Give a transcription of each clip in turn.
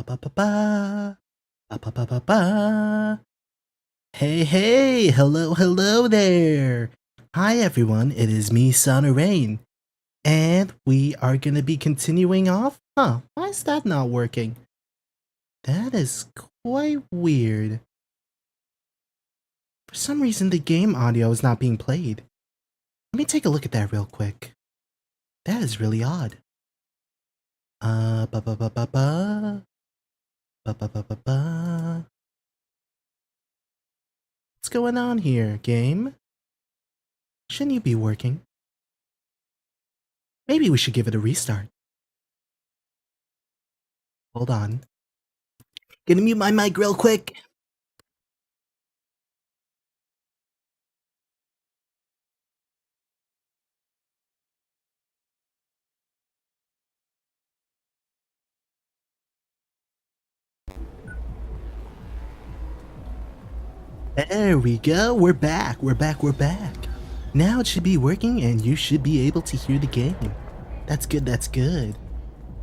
ba ba ba ba ba ba ba ba ba. Hey, hello there. Hi everyone, it is me, Sono Rayn. And we are gonna be continuing off? Huh, why is that not working? That is quite weird. For some reason the game audio is not being played. Let me take a look at that real quick. That is really odd. Ba ba ba ba ba. Ba ba ba ba ba. What's going on here, game? Shouldn't you be working? Maybe we should give it a restart. Hold on. Gonna mute my mic real quick. There we go. We're back. Now it should be working and you should be able to hear the game. That's good.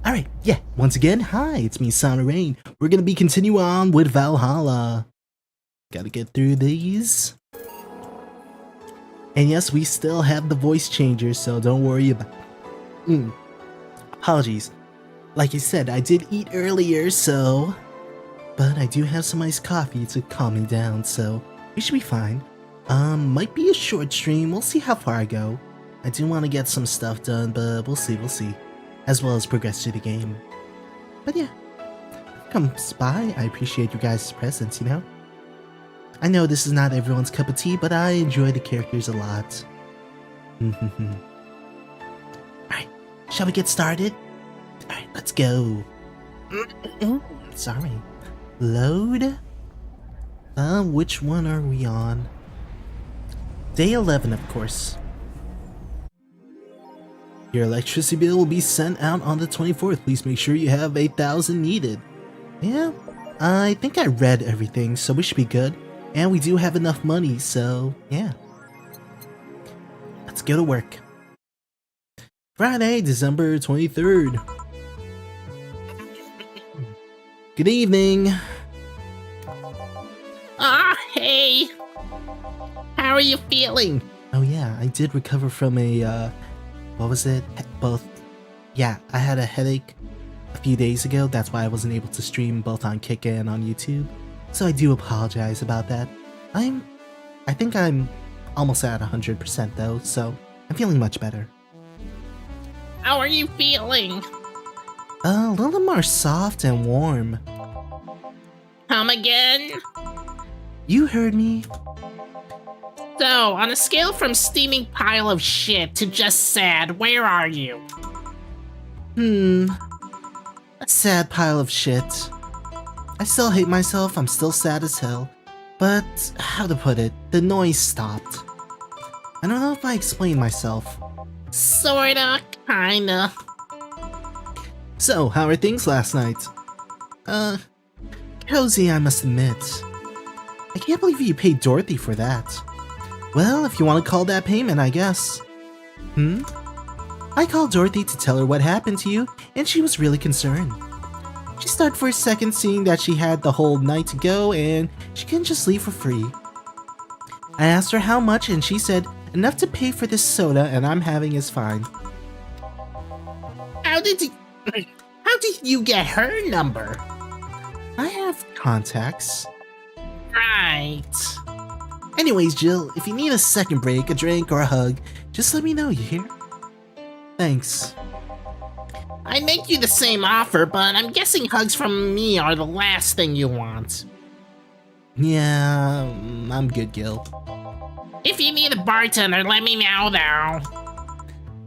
Alright, yeah. Once again, hi, it's me, Sono Rayn. We're gonna be continuing on with Valhalla. Gotta get through these. And yes, we still have the voice changer, so don't worry about it. Apologies. Like I said, I did eat earlier, so... But I do have some iced coffee to calm me down, so we should be fine. Might be a short stream, we'll see how far I go. I do want to get some stuff done, but we'll see. As well as progress through the game. But yeah, comes by, I appreciate you guys' presence, you know? I know this is not everyone's cup of tea, but I enjoy the characters a lot. Alright, shall we get started? Alright, let's go. Sorry. Load? Which one are we on? Day 11, of course. Your electricity bill will be sent out on the 24th. Please make sure you have 8,000 needed. Yeah, I think I read everything, so we should be good. And we do have enough money, so yeah. Let's go to work. Friday, December 23rd. Good evening. Hey. How are you feeling? Oh yeah, I did recover from a, what was it? Yeah, I had a headache a few days ago. That's why I wasn't able to stream both on Kika and on YouTube. So I do apologize about that. I think I'm almost at 100% though, so I'm feeling much better. How are you feeling? A little more soft and warm. Come again? You heard me. So, on a scale from steaming pile of shit to just sad, where are you? A sad pile of shit. I still hate myself, I'm still sad as hell. But, how to put it, the noise stopped. I don't know if I explained myself. Sorta, kinda. So, how are things last night? Cozy, I must admit. I can't believe you paid Dorothy for that. Well, if you want to call that payment, I guess. I called Dorothy to tell her what happened to you, and she was really concerned. She started for a second seeing that she had the whole night to go, and she couldn't just leave for free. I asked her how much, and she said, enough to pay for this soda, and I'm having is fine. How did you get her number? I have contacts. Right. Anyways, Jill, if you need a second break, a drink, or a hug, just let me know, you hear? Thanks. I'd make you the same offer, but I'm guessing hugs from me are the last thing you want. Yeah, I'm good, Gil. If you need a bartender, let me know, though.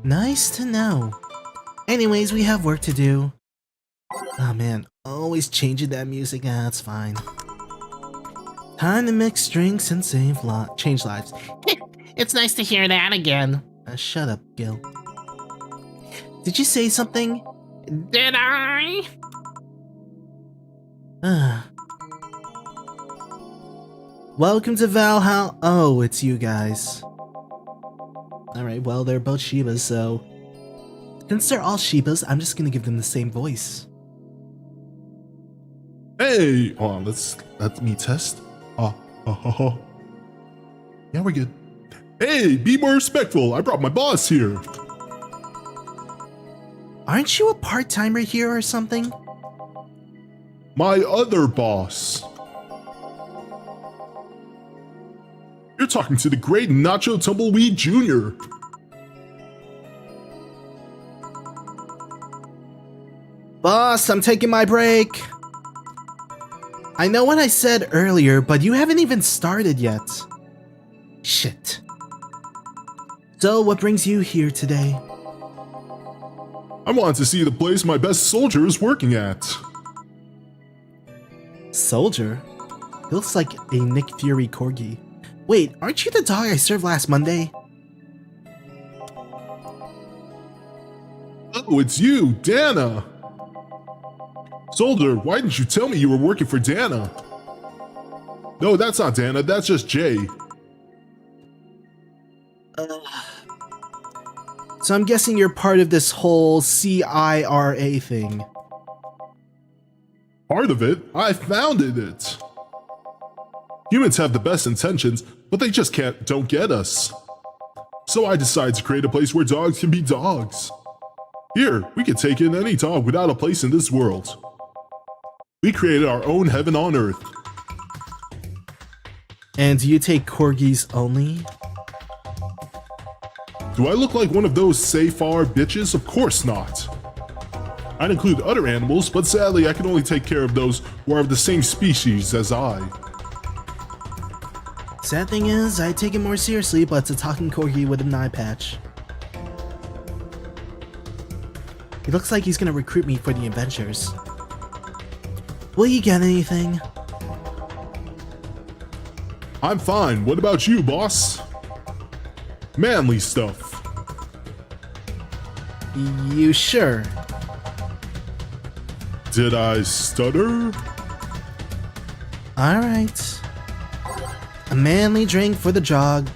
Nice to know. Anyways, we have work to do. Oh man, always changing that music, that's fine. Time to mix drinks and change lives. It's nice to hear that again. Shut up, Gil. Did you say something? Did I? Welcome to Valhalla. Oh, it's you guys. Alright, well, they're both Shibas, so... Since they're all Shibas, I'm just gonna give them the same voice. Hey, hold on, let me test. Yeah, we're good. Hey, be more respectful. I brought my boss here. Aren't you a part-timer here or something? My other boss. You're talking to the great Nacho Tumbleweed Jr. Boss, I'm taking my break. I know what I said earlier, but you haven't even started yet. Shit. So, what brings you here today? I wanted to see the place my best soldier is working at. Soldier? He looks like a Nick Fury corgi. Wait, aren't you the dog I served last Monday? Oh, it's you, Dana. Soldier, why didn't you tell me you were working for Dana? No, that's not Dana, that's just Jay. So I'm guessing you're part of this whole CIRA thing. Part of it? I founded it. Humans have the best intentions, but they just don't get us. So I decided to create a place where dogs can be dogs. Here, we can take in any dog without a place in this world. We created our own heaven on earth. And do you take corgis only? Do I look like one of those Safar bitches? Of course not. I'd include other animals, but sadly I can only take care of those who are of the same species as I. Sad thing is, I take it more seriously, but it's a talking corgi with an eye patch. He looks like he's gonna recruit me for the adventures. Will you get anything? I'm fine. What about you, boss? Manly stuff. You sure? Did I stutter? Alright. A manly drink for the dog.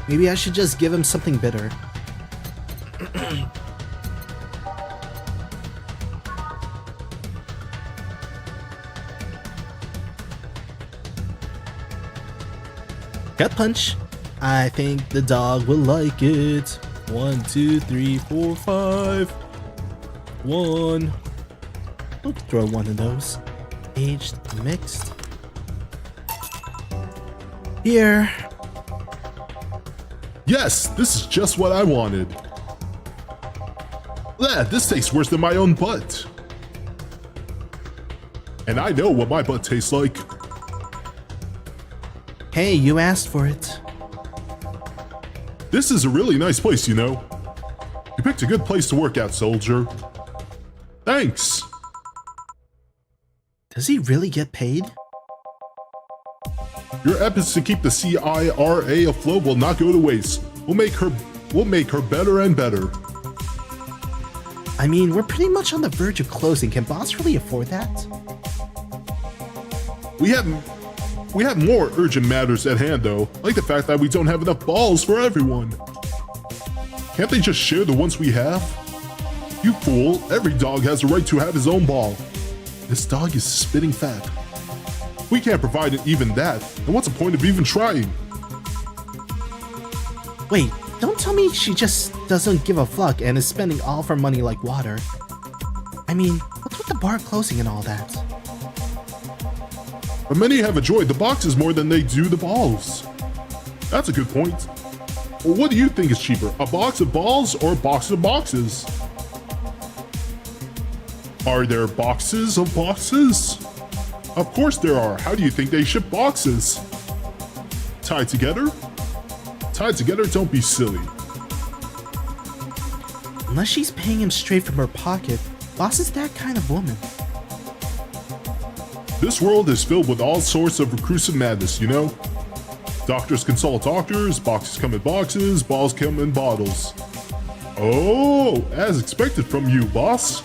Maybe I should just give him something bitter. Gut punch. I think the dog will like it. 1, 2, 3, 4, 5. 1. I'll throw one of those. Aged, mixed. Here. Yes, this is just what I wanted. This tastes worse than my own butt. And I know what my butt tastes like. Hey, you asked for it. This is a really nice place, you know. You picked a good place to work at, soldier. Thanks. Does he really get paid? Your efforts to keep the CIRA afloat will not go to waste. We'll make her better and better. I mean, we're pretty much on the verge of closing. Can boss really afford that? We have more urgent matters at hand though, like the fact that we don't have enough balls for everyone. Can't they just share the ones we have? You fool, every dog has the right to have his own ball. This dog is spitting fat. We can't provide even that, and what's the point of even trying? Wait, don't tell me she just doesn't give a fuck and is spending all of her money like water. I mean, what's with the bar closing and all that? But many have enjoyed the boxes more than they do the balls. That's a good point. Well, what do you think is cheaper, a box of balls or a box of boxes? Are there boxes of boxes? Of course there are. How do you think they ship boxes? Tied together? Tied together? Don't be silly. Unless she's paying him straight from her pocket, boss is that kind of woman. This world is filled with all sorts of reclusive madness, you know? Doctors consult doctors, boxes come in boxes, balls come in bottles. Oh, as expected from you, boss.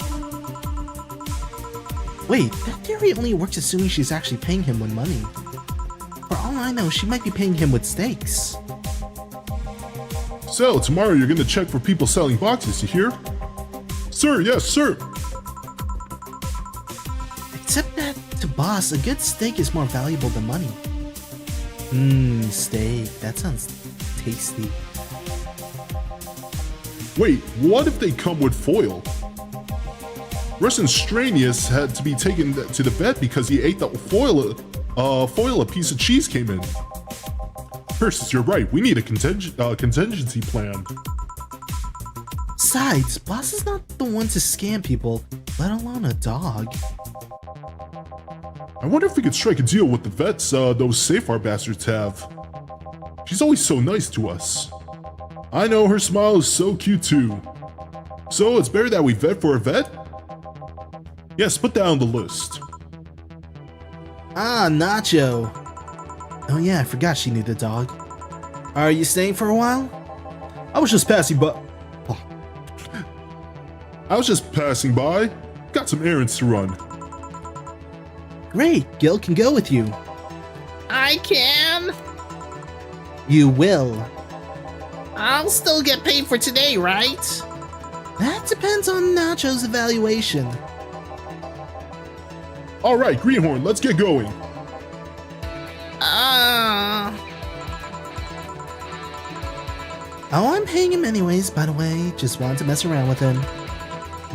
Wait, that theory only works assuming she's actually paying him with money. For all I know, she might be paying him with steaks. So, tomorrow you're gonna check for people selling boxes, you hear? Sir, yes, sir. Except that, to Boss, a good steak is more valuable than money. Steak. That sounds tasty. Wait, what if they come with foil? Russian Stranius had to be taken to the vet because he ate the foil a piece of cheese came in. Persis, you're right. We need a contingency plan. Besides, Boss is not the one to scam people, let alone a dog. I wonder if we could strike a deal with the vets those Safar bastards have. She's always so nice to us. I know, her smile is so cute too. So it's better that we vet for a vet? Yes, put that on the list. Ah, Nacho. Oh yeah, I forgot she knew the dog. Are you staying for a while? I was just passing by. Got some errands to run. Great, Gil can go with you. I can? You will. I'll still get paid for today, right? That depends on Nacho's evaluation. Alright, Greenhorn, let's get going. Oh, I'm paying him anyways, by the way. Just wanted to mess around with him.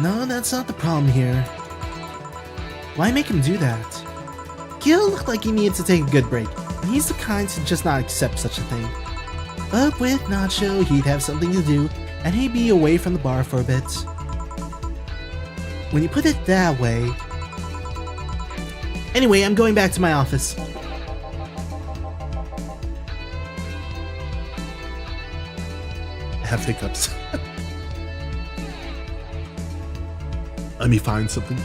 No, that's not the problem here. Why make him do that? Gil looked like he needed to take a good break, and he's the kind to just not accept such a thing. But with Nacho, he'd have something to do, and he'd be away from the bar for a bit. When you put it that way... Anyway, I'm going back to my office. I have hiccups. Let me find something.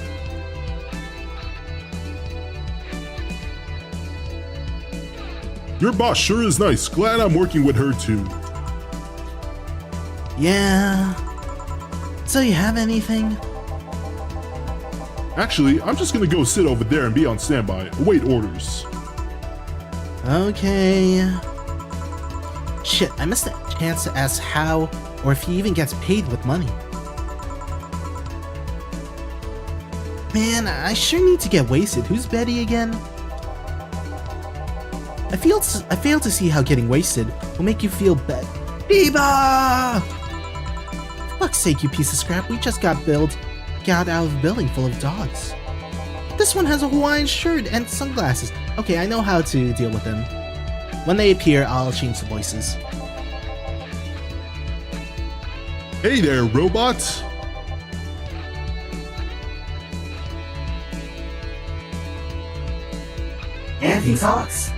Your boss sure is nice. Glad I'm working with her too. Yeah. So you have anything? Actually, I'm just gonna go sit over there and be on standby. Await orders. Okay. Shit, I missed that chance to ask how or if he even gets paid with money. Man, I sure need to get wasted. Who's Betty again? I fail to see how getting wasted will make you feel better. Diva! For fuck's sake, you piece of scrap, we just got out of a building full of dogs. This one has a Hawaiian shirt and sunglasses. Okay, I know how to deal with them. When they appear, I'll change the voices. Hey there, robot! And he talks.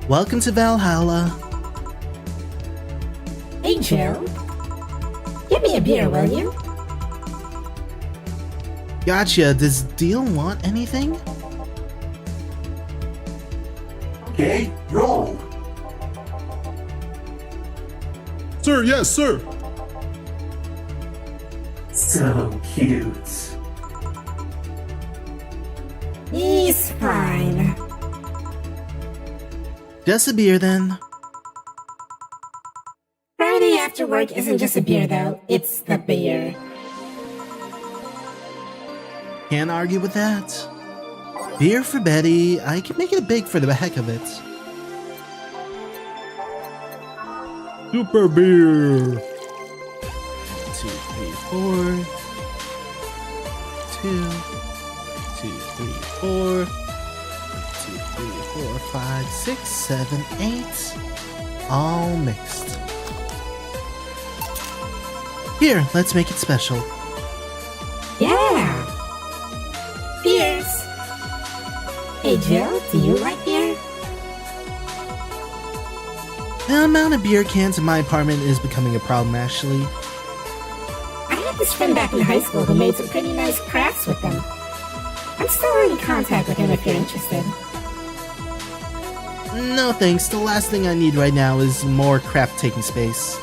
Welcome to Valhalla. Hey, Joe. Give me a beer, will you? Gotcha. Does Deal want anything? Okay, roll. Sir, yes, sir! So cute. He's fine. Just a beer then. Friday after work isn't just a beer, though. It's the beer. Can't argue with that. Beer for Betty. I can make it big for the heck of it. Super beer! 2, 3, 4. 2, 3, 4. 2, 3, 4, 5, 6, 7, 8. All mixed. Here, let's make it special. Yeah! Beers! Hey, Joe, do you like beer? The amount of beer cans in my apartment is becoming a problem, actually. I had this friend back in high school who made some pretty nice crafts with them. I'm still in contact with him if you're interested. No thanks, the last thing I need right now is more crap taking space.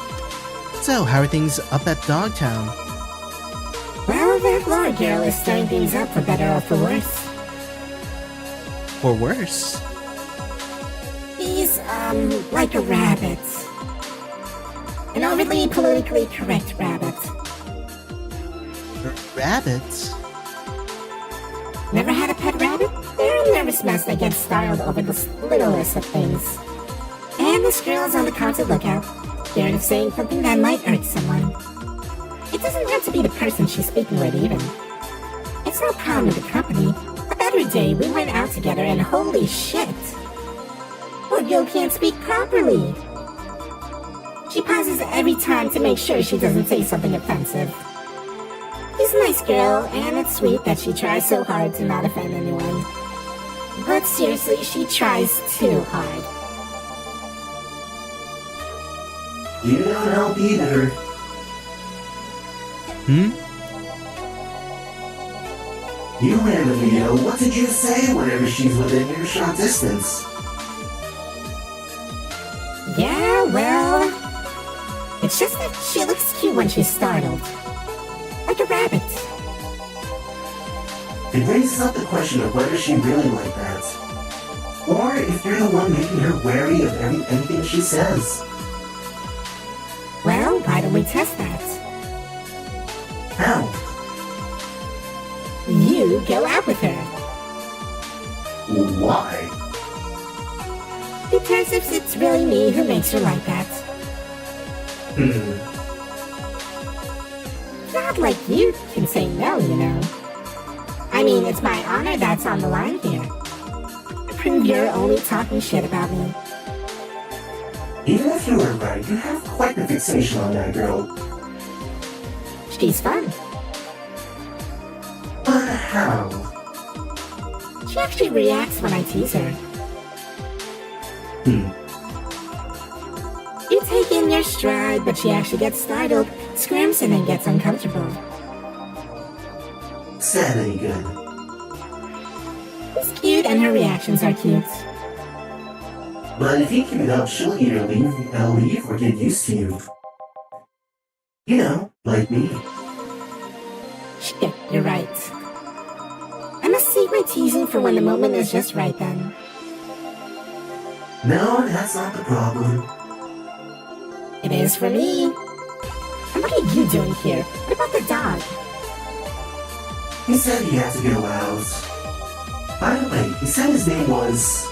So, how are things up at Dogtown? Well, that Laura girl is stirring things up for better or for worse. Or worse? He's, like a rabbit. overly politically correct rabbit. Rabbits? Never had a pet rabbit? They're a nervous mess that gets startled over the littlest of things. And this girl's on the constant lookout, scared of saying something that might hurt someone. It doesn't have to be the person she's speaking with even. It's no problem with the company. A better day, we went out together and holy shit! Poor girl can't speak properly. She pauses every time to make sure she doesn't say something offensive. She's a nice girl, and it's sweet that she tries so hard to not offend anyone. But seriously, she tries too hard. You don't help either. You ran the video. What did you say whenever she's within earshot distance? Yeah, well... It's just that she looks cute when she's startled. Like a rabbit. It raises up the question of whether she really like that. Or if you're the one making her wary of anything she says. Well, why don't we test that? How? You go out with her. Why? Because if it's really me who makes her like that. Not like you can say no, you know. I mean, it's my honor that's on the line here. To prove you're only talking shit about me. Even if you were right, you have quite the fixation on that girl. She's fun. But how? She actually reacts when I tease her. You take in your stride, but she actually gets startled, screams, and then gets uncomfortable. Is that any good? She's cute and her reactions are cute. But if you keep it up, she'll either leave or get used to you. You know, like me. Shit, you're right. I must save my teasing for when the moment is just right then. No, that's not the problem. It is for me. And what are you doing here? What about the dog? He said he had to go out. By the way, he said his name was...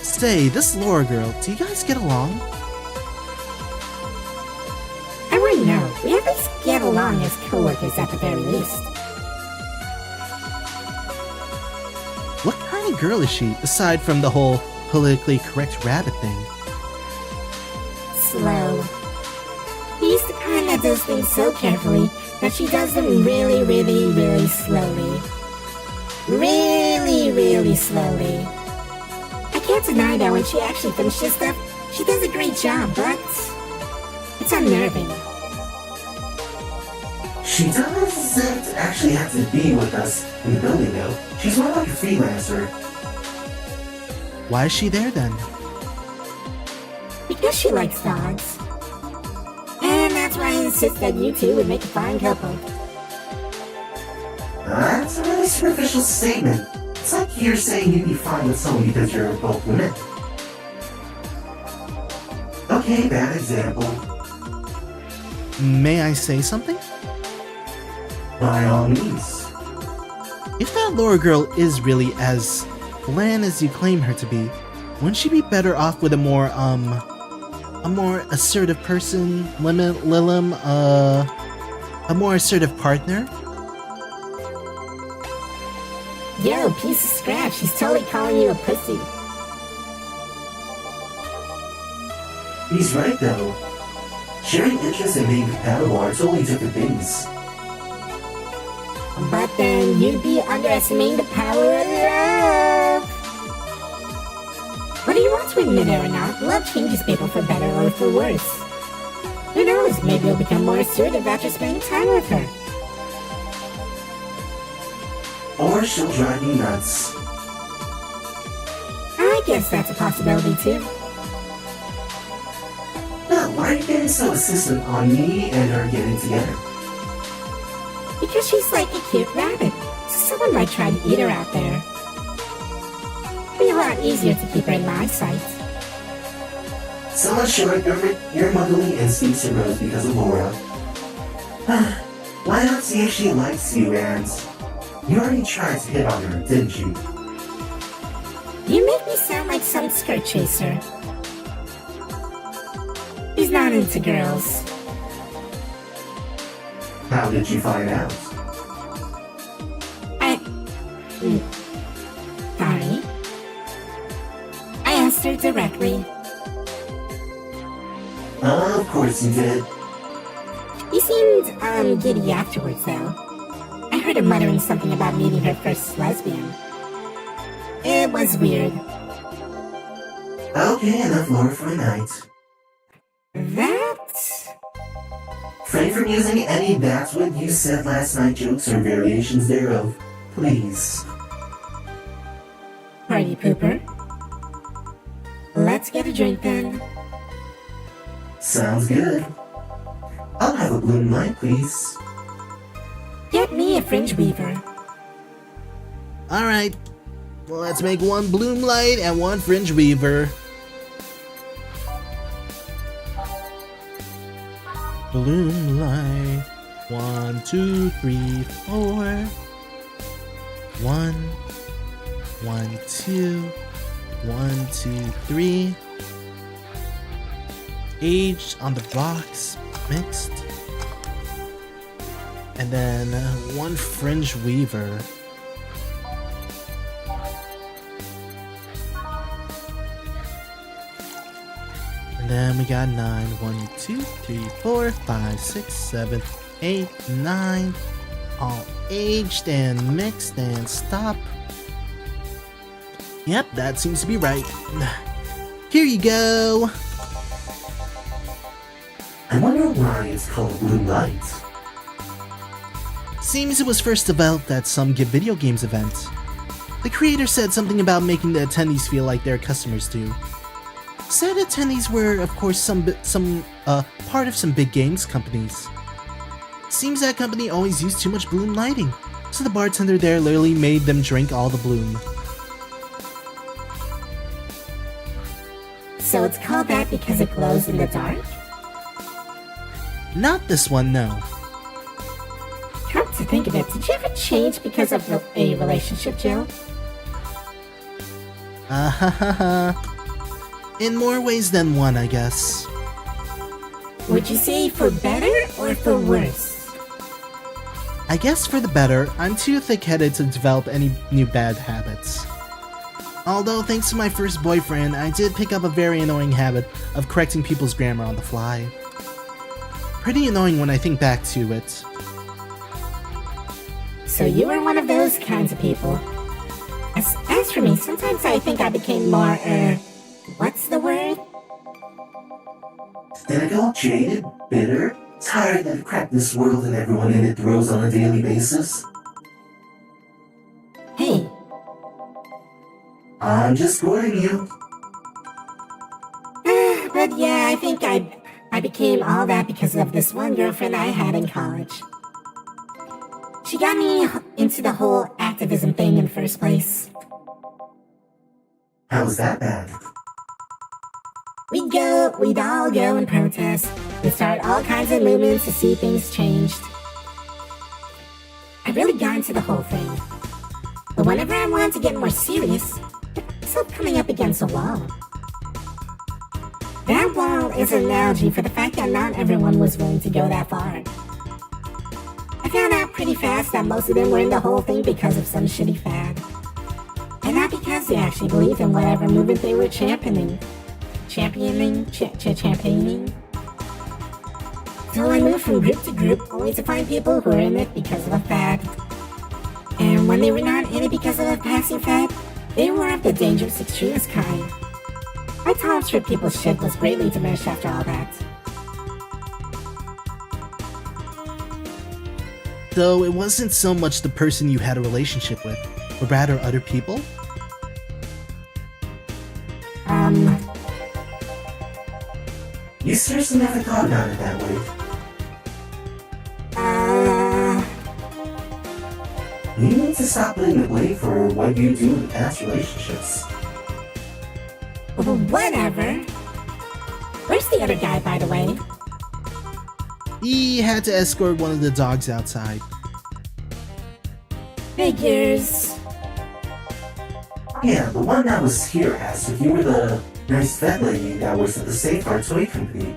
Say, this Laura girl, do you guys get along? I wouldn't know. We at least get along as co-workers at the very least. What kind of girl is she, aside from the whole politically correct rabbit thing? Slow. He's the kind that does things so carefully that she does them really, really, really slowly. Really, really slowly. I can't deny that when she actually finishes stuff, she does a great job, but it's unnerving. She doesn't actually have to be with us in the building, though. She's more like a freelancer. Why is she there then? Because she likes dogs. And that's why I insist that you two would make a fine couple. That's a really superficial statement. It's like you're saying you'd be fine with someone because you're both women. Okay, bad example. May I say something? By all means. If that Laura girl is really as bland as you claim her to be, wouldn't she be better off with a more assertive person, a more assertive partner? Yo, piece of scrap, she's totally calling you a pussy. He's right, though. Sharing interests and being compatible are totally different things. But then you'd be underestimating the power of love. Whether you want to admit it or not, love changes people for better or for worse. Who knows, maybe you'll become more assertive after spending time with her. Or she'll drive me nuts. I guess that's a possibility too. Now, why are you getting so insistent on me and her getting together? Because she's like a cute rabbit, so someone might try to eat her out there. It'd be a lot easier to keep her in my sight. So in short, your motherly instincts arose because of Laura. Why not see if she likes you, and you already tried to hit on her, didn't you? You make me sound like some skirt chaser. He's not into girls. How did you find out? Sorry. I asked her directly. Of course you did. He seemed, giddy afterwards, though. I heard her muttering something about meeting her first lesbian. It was weird. Okay, enough Laura for a night. That... Refrain from using any "that's what you said last night" jokes or variations thereof, please. Party pooper. Let's get a drink then. Sounds good. I'll have a bloom light, please. Get me a fringe weaver. Alright, well, let's make one bloom light and one fringe weaver. Bloom light. 1, 2, 3, 4. 1, 1, 2, 1, 2, 3. Aged on the box, mixed. And then one fringe weaver. And then we got 9. 1, 2, 3, 4, 5, 6, 7, 8, 9. All aged and mixed and stop. Yep, that seems to be right. Here you go. I wonder why it's called Bloom Light. Seems it was first developed at some Video Games event. The creator said something about making the attendees feel like their customers do. Said attendees were, of course, part of some big games companies. Seems that company always used too much bloom lighting, so the bartender there literally made them drink all the bloom. So it's called that because it glows in the dark? Not this one, no. Come to think of it, did you ever change because of a relationship, Jill? In more ways than one, I guess. Would you say for better or for worse? I guess for the better. I'm too thick-headed to develop any new bad habits. Although, thanks to my first boyfriend, I did pick up a very annoying habit of correcting people's grammar on the fly. Pretty annoying when I think back to it. So you were one of those kinds of people. As for me, sometimes I think I became more, what's the word? Cynical, jaded, bitter, tired of the crap this world and everyone in it throws on a daily basis. Hey, I'm just quoting you. but yeah, I think I became all that because of this one girlfriend I had in college. She got me into the whole activism thing in the first place. How was that bad? We'd all go and protest. We'd start all kinds of movements to see things changed. I really got into the whole thing. But whenever I wanted to get more serious, I kept coming up against a wall. That wall is an analogy for the fact that not everyone was willing to go that far. I found out pretty fast that most of them were in the whole thing because of some shitty fad. And not because they actually believed in whatever movement they were championing. Championing? So I moved from group to group, only to find people who were in it because of a fad. And when they were not in it because of a passing fad, they were of the dangerous extremist kind. My tolerance for people's shit was greatly diminished after all that. So it wasn't so much the person you had a relationship with, but rather other people? You seriously never thought about it that way. You need to stop putting the blame for what you do in past relationships. Whatever. other guy, by the way? He had to escort one of the dogs outside. Figures. Yeah, the one that was here asked if you were the nice vet lady that works at the Safeguard Toy Company.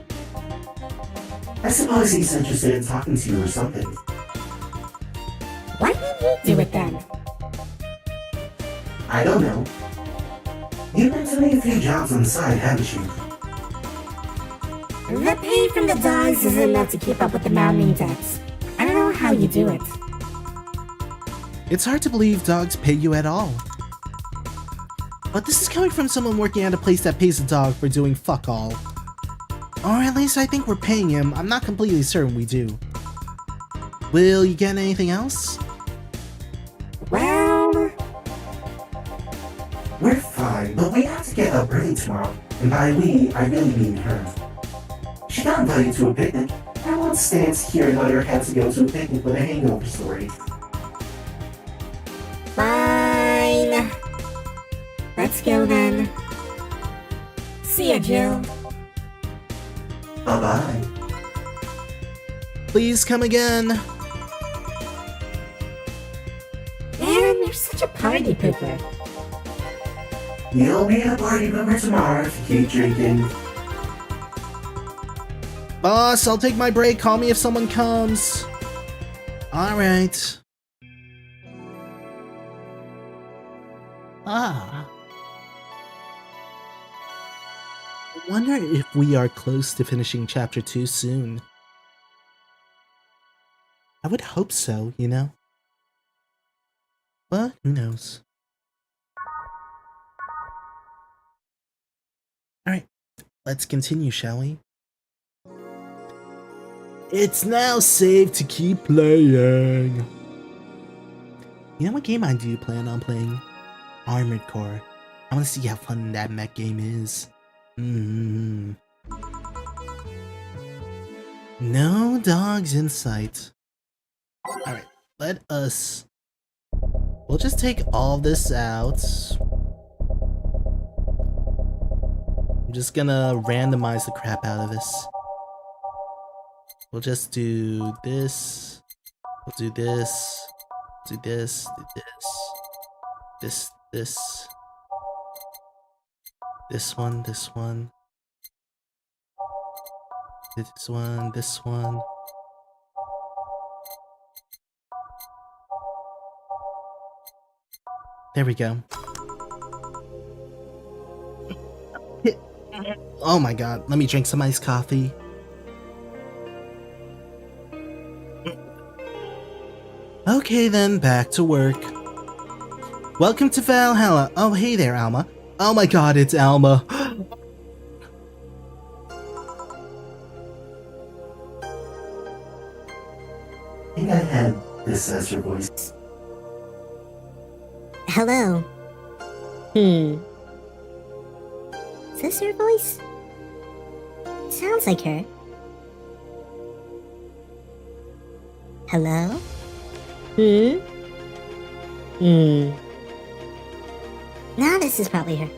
I suppose he's interested in talking to you or something. Why didn't you do it then? I don't know. You've been doing a few jobs on the side, haven't you? The pay from the dogs isn't enough to keep up with the mounting debts. I don't know how you do it. It's hard to believe dogs pay you at all. But this is coming from someone working at a place that pays a dog for doing fuck all. Or at least I think we're paying him. I'm not completely certain we do. Will you get anything else? Well, We're fine, but we have to get up early tomorrow. And by we, I really mean her. She got invited to a picnic. I won't stand here and let her have to go to a picnic with a hangover story. fine. Let's go then. See ya, Jill. Bye-bye. Please come again. Man, you're such a party pooper. You'll be a party member tomorrow if you keep drinking. Boss, I'll take my break. Call me if someone comes. Alright. I wonder if we are close to finishing chapter 2 soon. I would hope so, you know? But who knows? Alright, let's continue, shall we? It's now safe to keep playing. You know what game I do plan on playing? Armored Core. I want to see how fun that mech game is. No dogs in sight. Alright, let us... We'll just take all this out. I'm just gonna randomize the crap out of this. We'll just do this. We'll do this. Do this. Do this. This. This one. This one. This one. This one. There we go. Oh my god, let me drink some iced coffee. Okay then, back to work. Welcome to Valhalla. Oh hey there, Alma. Oh my god, it's Alma. I think I had this as your voice. Hello. Is this her voice? Sounds like her. Hello? Now this is probably her.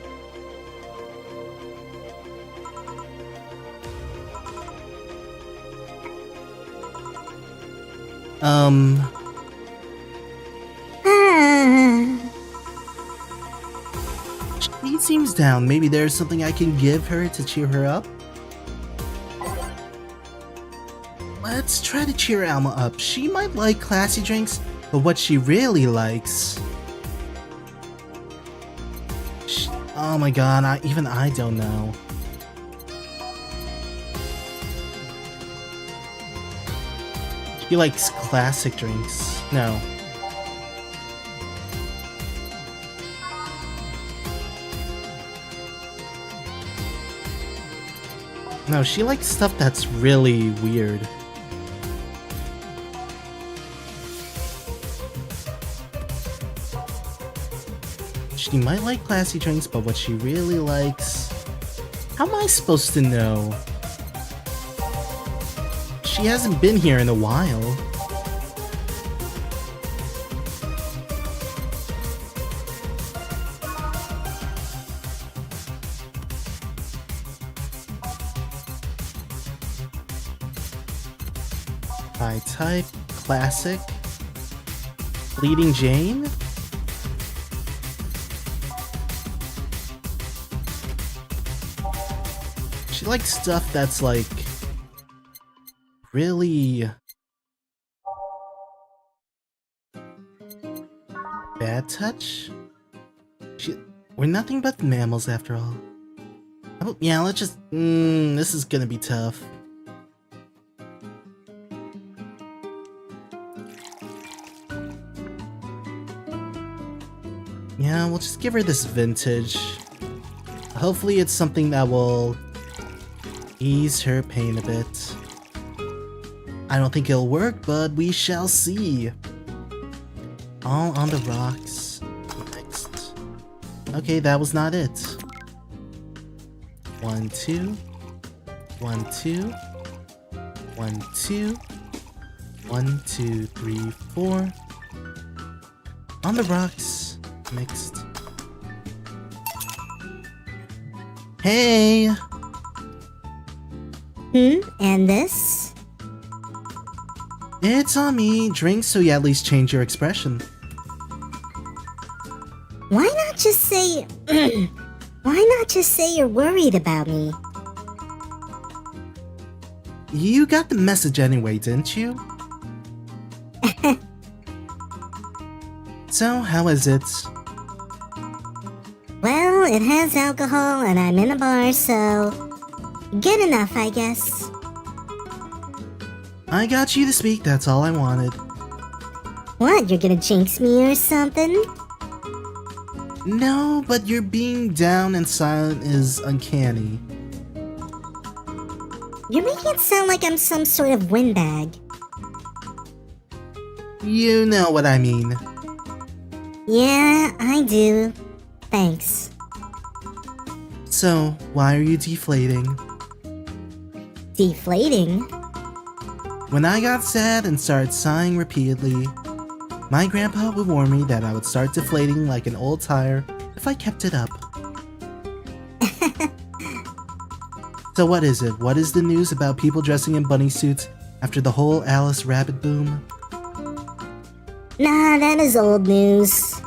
She seems down. Maybe there's something I can give her to cheer her up? Let's try to cheer Alma up. She might like classy drinks, but what she really likes... Oh my god, even I don't know. She likes classic drinks. No. No, she likes stuff that's really weird. She might like classy drinks, but what she really likes... How am I supposed to know? She hasn't been here in a while. High type, classic, Bleeding Jane? She likes stuff that's like really bad touch? We're nothing but mammals after all. Oh, yeah, let's just... this is gonna be tough. Yeah, we'll just give her this vintage. Hopefully it's something that will ease her pain a bit. I don't think it'll work, but we shall see. All on the rocks. Next. Okay, that was not it. 1, 2. 1, 2. 1, 2. 1, 2, 3, 4. On the rocks. Mixed. Hey! And this? It's on me. Drink so you at least change your expression. Why not just say... Why not just say you're worried about me? You got the message anyway, didn't you? So, how is it? Well, it has alcohol and I'm in a bar, so... good enough, I guess. I got you to speak, that's all I wanted. What, you're gonna jinx me or something? No, but your being down and silent is uncanny. You're making it sound like I'm some sort of windbag. You know what I mean. Yeah, I do. Thanks. So, why are you deflating? Deflating? When I got sad and started sighing repeatedly, my grandpa would warn me that I would start deflating like an old tire if I kept it up. So what is it? What is the news about people dressing in bunny suits after the whole Alice Rabbit boom? Nah, that is old news.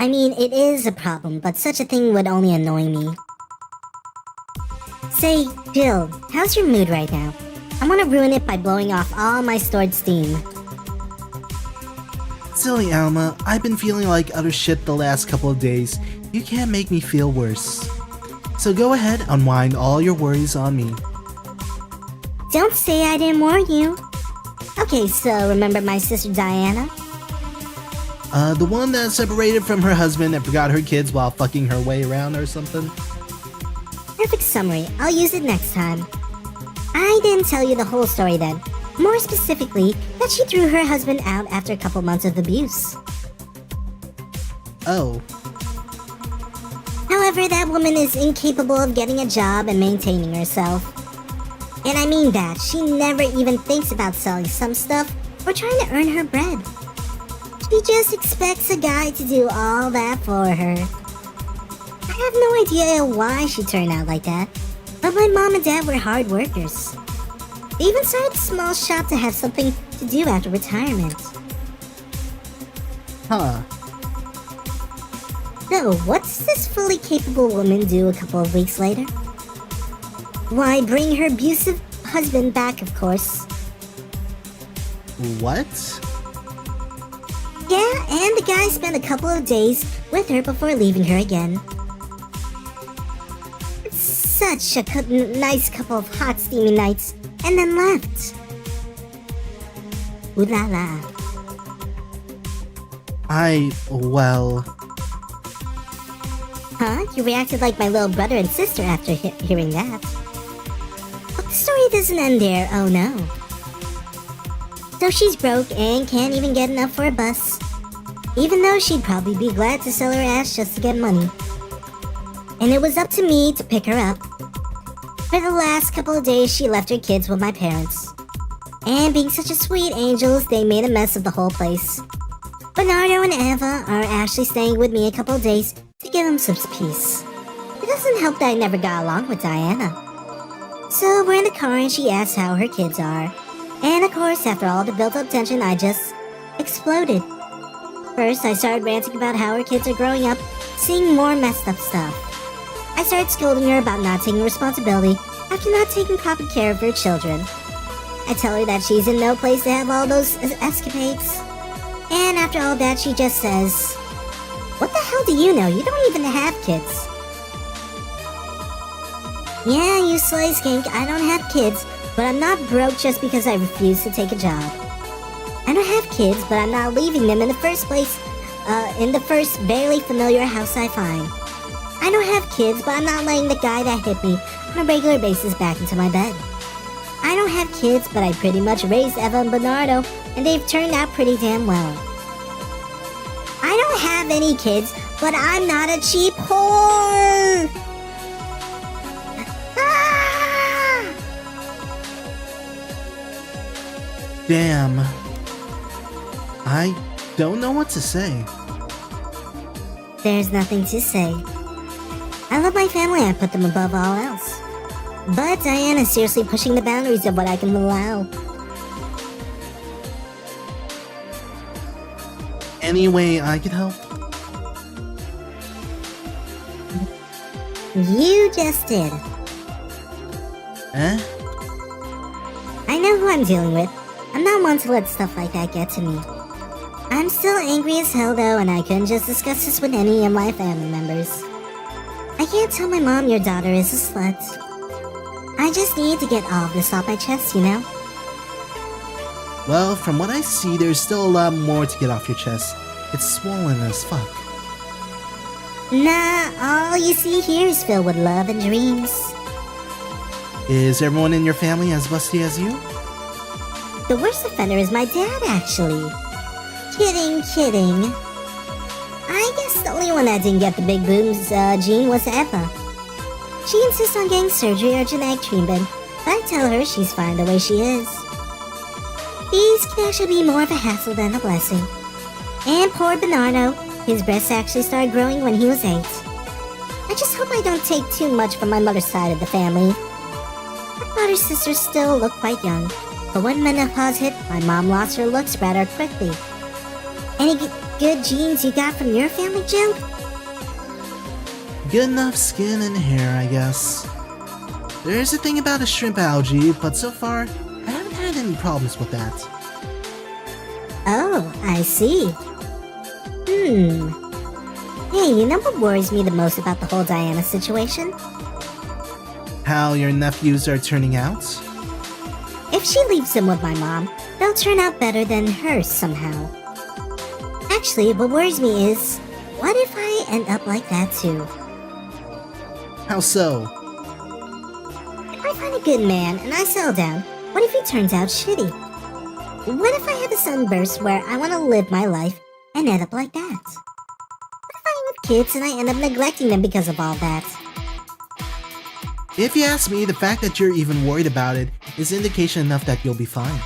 I mean, it is a problem, but such a thing would only annoy me. Say, Jill, how's your mood right now? I want to ruin it by blowing off all my stored steam. Silly Alma, I've been feeling like utter shit the last couple of days. You can't make me feel worse. So go ahead, unwind all your worries on me. Don't say I didn't warn you. Okay, so remember my sister Diana? The one that separated from her husband and forgot her kids while fucking her way around or something? Perfect summary. I'll use it next time. I didn't tell you the whole story then. More specifically, that she threw her husband out after a couple months of abuse. Oh. However, that woman is incapable of getting a job and maintaining herself. And I mean that. She never even thinks about selling some stuff or trying to earn her bread. She just expects a guy to do all that for her. I have no idea why she turned out like that, but my mom and dad were hard workers. They even started a small shop to have something to do after retirement. Huh. So, what does this fully capable woman do a couple of weeks later? Why, bring her abusive husband back, of course. What? Yeah, and the guy spent a couple of days with her before leaving her again. Such a nice couple of hot, steamy nights, and then left. Ooh la la. Well... Huh? You reacted like my little brother and sister after hearing that. But the story doesn't end there, oh no. So she's broke and can't even get enough for a bus. Even though she'd probably be glad to sell her ass just to get money. And it was up to me to pick her up. For the last couple of days, she left her kids with my parents. And being such a sweet angels, they made a mess of the whole place. Bernardo and Eva are actually staying with me a couple of days to give them some peace. It doesn't help that I never got along with Diana. So we're in the car and she asks how her kids are. And of course, after all the built-up tension, I just exploded. First, I started ranting about how her kids are growing up, seeing more messed up stuff. I started scolding her about not taking responsibility after not taking proper care of her children. I tell her that she's in no place to have all those escapades. And after all that, she just says, "What the hell do you know? You don't even have kids." Yeah, you sly skink, I don't have kids, but I'm not broke just because I refuse to take a job. I don't have kids, but I'm not leaving them in the first place, in the first barely familiar house I find. I don't have kids, but I'm not letting the guy that hit me on a regular basis back into my bed. I don't have kids, but I pretty much raised Eva and Bernardo, and they've turned out pretty damn well. I don't have any kids, but I'm not a cheap whore! Ah! Damn. I don't know what to say. There's nothing to say. I love my family, I put them above all else. But Diana's seriously pushing the boundaries of what I can allow. Any way I could help? You just did. Eh? I know who I'm dealing with. I'm not one to let stuff like that get to me. I'm still angry as hell though, and I couldn't just discuss this with any of my family members. I can't tell my mom your daughter is a slut. I just need to get all of this off my chest, you know? Well, from what I see, there's still a lot more to get off your chest. It's swollen as fuck. Nah, all you see here is filled with love and dreams. Is everyone in your family as busty as you? The worst offender is my dad, actually. Kidding. I guess the only one that didn't get the big boobs gene was Eva. She insists on getting surgery or genetic treatment, but I tell her she's fine the way she is. These can actually be more of a hassle than a blessing. And poor Bernardo, his breasts actually started growing when he was 8. I just hope I don't take too much from my mother's side of the family. My father's sisters still look quite young, but when menopause hit, my mom lost her looks rather quickly. Any good genes you got from your family, Jim? Good enough skin and hair, I guess. There's a thing about a shrimp algae, but so far, I haven't had any problems with that. Oh, I see. Hey, you know what worries me the most about the whole Diana situation? How your nephews are turning out? If she leaves them with my mom, they'll turn out better than her somehow. Actually, what worries me is, what if I end up like that too? How so? If I find a good man and I settle down, what if he turns out shitty? What if I have a sunburst where I want to live my life and end up like that? What if I have kids and I end up neglecting them because of all that? If you ask me, the fact that you're even worried about it is indication enough that you'll be fine.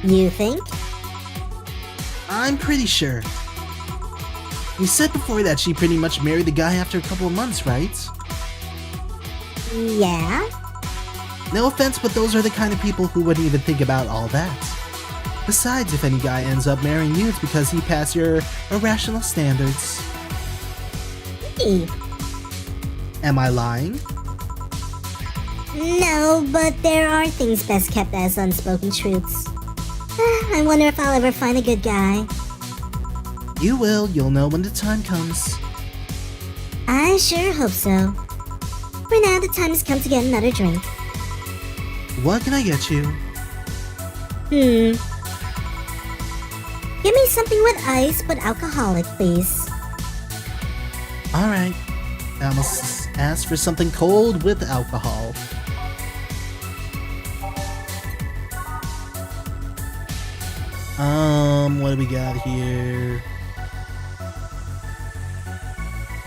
You think? I'm pretty sure. You said before that she pretty much married the guy after a couple of months, right? Yeah? No offense, but those are the kind of people who wouldn't even think about all that. Besides, if any guy ends up marrying you, it's because he passed your irrational standards. Hey. Am I lying? No, but there are things best kept as unspoken truths. I wonder if I'll ever find a good guy. You will, you'll know when the time comes. I sure hope so. For now, the time has come to get another drink. What can I get you? Give me something with ice, but alcoholic, please. Alright, I must ask for something cold with alcohol. What do we got here?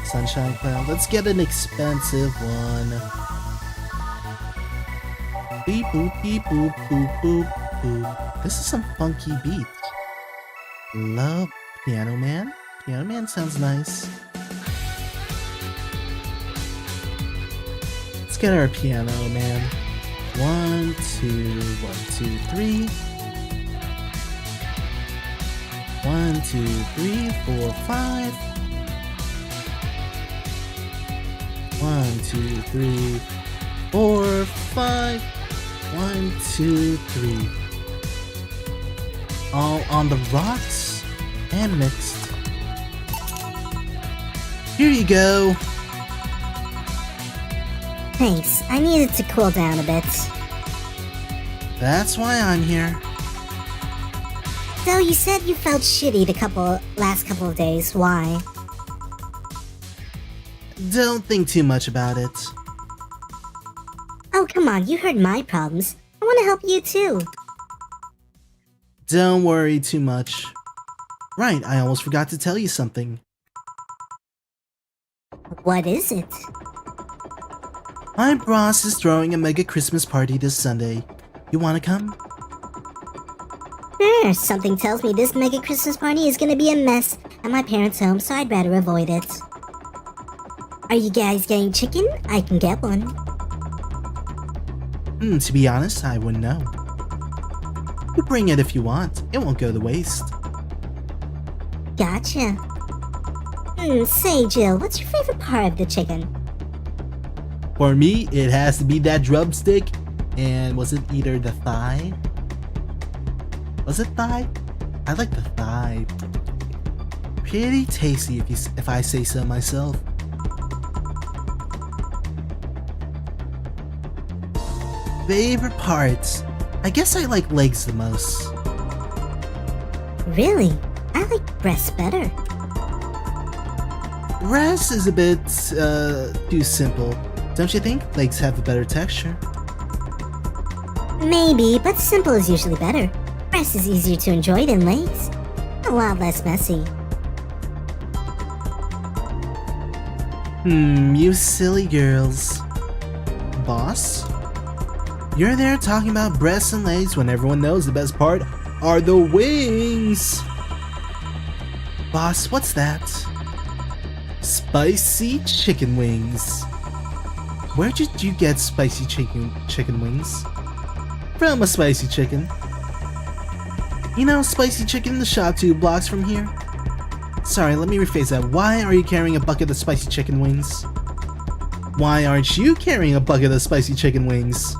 Sunshine Cloud. Let's get an expensive one. Beep boop beep boop boop boop boop. This is some funky beat. Love Piano Man. Piano Man sounds nice. Let's get our piano, man. 1, 2, 1, 2, 3. 1, 2, 3, 4, 5. 1, 2, 3, 4, 5. 1, 2, 3. All on the rocks and mixed. Here you go. Thanks, I needed to cool down a bit. That's why I'm here. So you said you felt shitty the last couple of days. Why? Don't think too much about it. Oh, come on, you heard my problems. I want to help you too. Don't worry too much. Right, I almost forgot to tell you something. What is it? My boss is throwing a mega Christmas party this Sunday. You wanna come? Something tells me this mega Christmas party is gonna be a mess at my parents' home, so I'd rather avoid it. Are you guys getting chicken? I can get one. To be honest, I wouldn't know. You bring it if you want. It won't go to waste. Gotcha. Say, Jill, what's your favorite part of the chicken? For me, it has to be that drumstick, and was it either the thigh? Was it thigh? I like the thigh. Pretty tasty if I say so myself. Favorite parts? I guess I like legs the most. Really? I like breasts better. Breast is a bit, too simple. Don't you think? Legs have a better texture. Maybe, but simple is usually better. Breast is easier to enjoy than legs. A lot less messy. You silly girls. Boss? You're there talking about breasts and legs when everyone knows the best part are the wings! Boss, what's that? Spicy chicken wings. Where did you get spicy chicken wings? From a spicy chicken. You know, spicy chicken in the shop 2 blocks from here? Sorry, let me rephrase that. Why are you carrying a bucket of spicy chicken wings? Why aren't you carrying a bucket of spicy chicken wings?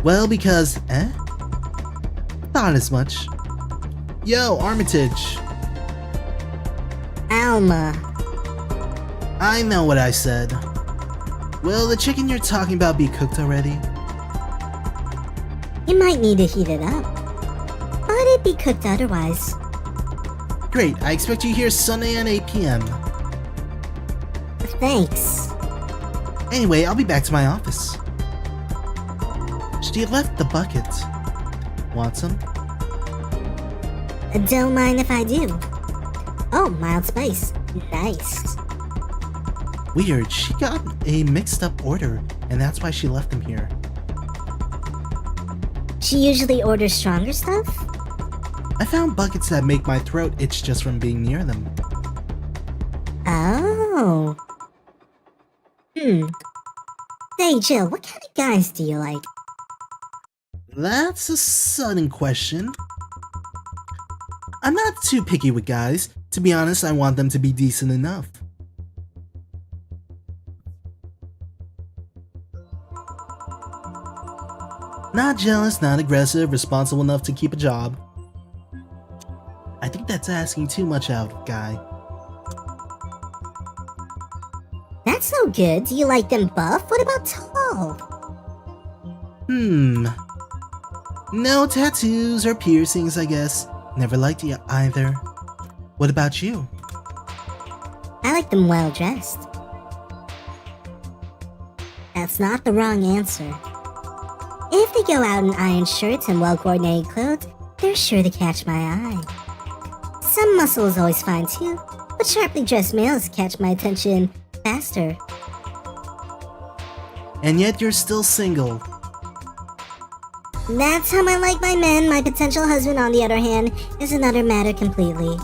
Well, because, thought as much. Yo, Armitage. Alma. I know what I said. Will the chicken you're talking about be cooked already? You might need to heat it up. But it'd be cooked otherwise. Great, I expect you here Sunday at 8 p.m. Thanks. Anyway, I'll be back to my office. She left the bucket. Want some? Don't mind if I do. Oh, mild spice. Nice. Weird, she got a mixed up order, and that's why she left them here. She usually orders stronger stuff? I found buckets that make my throat itch just from being near them. Oh. Hey Jill, what kind of guys do you like? That's a sudden question. I'm not too picky with guys. To be honest, I want them to be decent enough. Not jealous, not aggressive, responsible enough to keep a job. I think that's asking too much out of a guy. That's no good. Do you like them buff? What about tall? No tattoos or piercings, I guess. Never liked you either. What about you? I like them well dressed. That's not the wrong answer. If they go out in iron shirts and well-coordinated clothes, they're sure to catch my eye. Some muscle is always fine too, but sharply dressed males catch my attention faster. And yet you're still single. That's how I like my men. My potential husband, on the other hand, is another matter completely.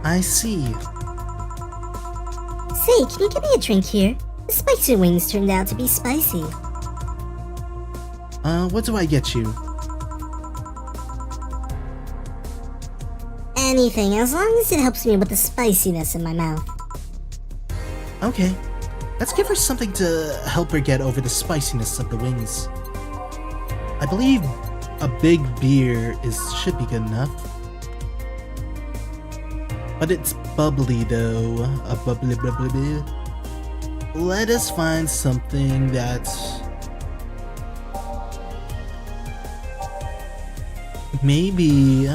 I see. Say, can you give me a drink here? The spicy wings turned out to be spicy. What do I get you? Anything, as long as it helps me with the spiciness in my mouth. Okay. Let's give her something to help her get over the spiciness of the wings. I believe a big beer should be good enough. But it's bubbly though. A bubbly. Let us find something that's maybe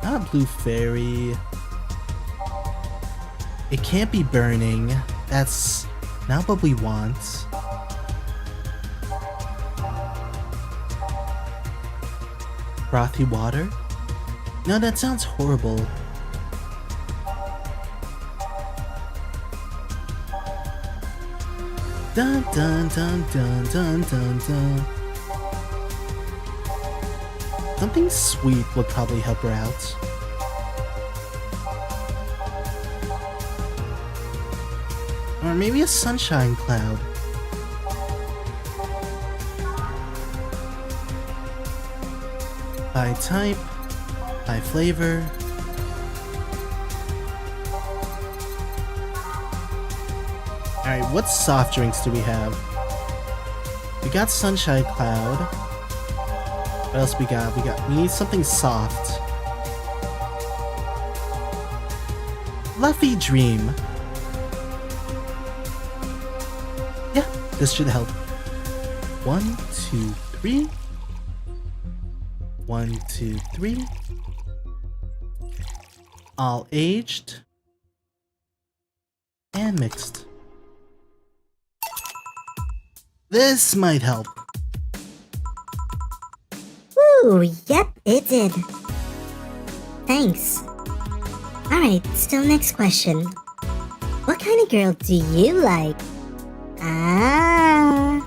not a blue fairy. It can't be burning. That's not what we want. Frothy water? No, that sounds horrible. Dun dun dun dun dun dun dun. Something sweet would probably help her out. Or maybe a sunshine cloud. By type, by flavor. Alright, what soft drinks do we have? We got sunshine cloud. What else we got? We need something soft. Fluffy dream. Yeah, this should help. 1, 2, 3. 1, 2, 3. All aged. And mixed. This might help. Ooh, yep, it did. Thanks. Alright, still next question. What kind of girl do you like? Ah.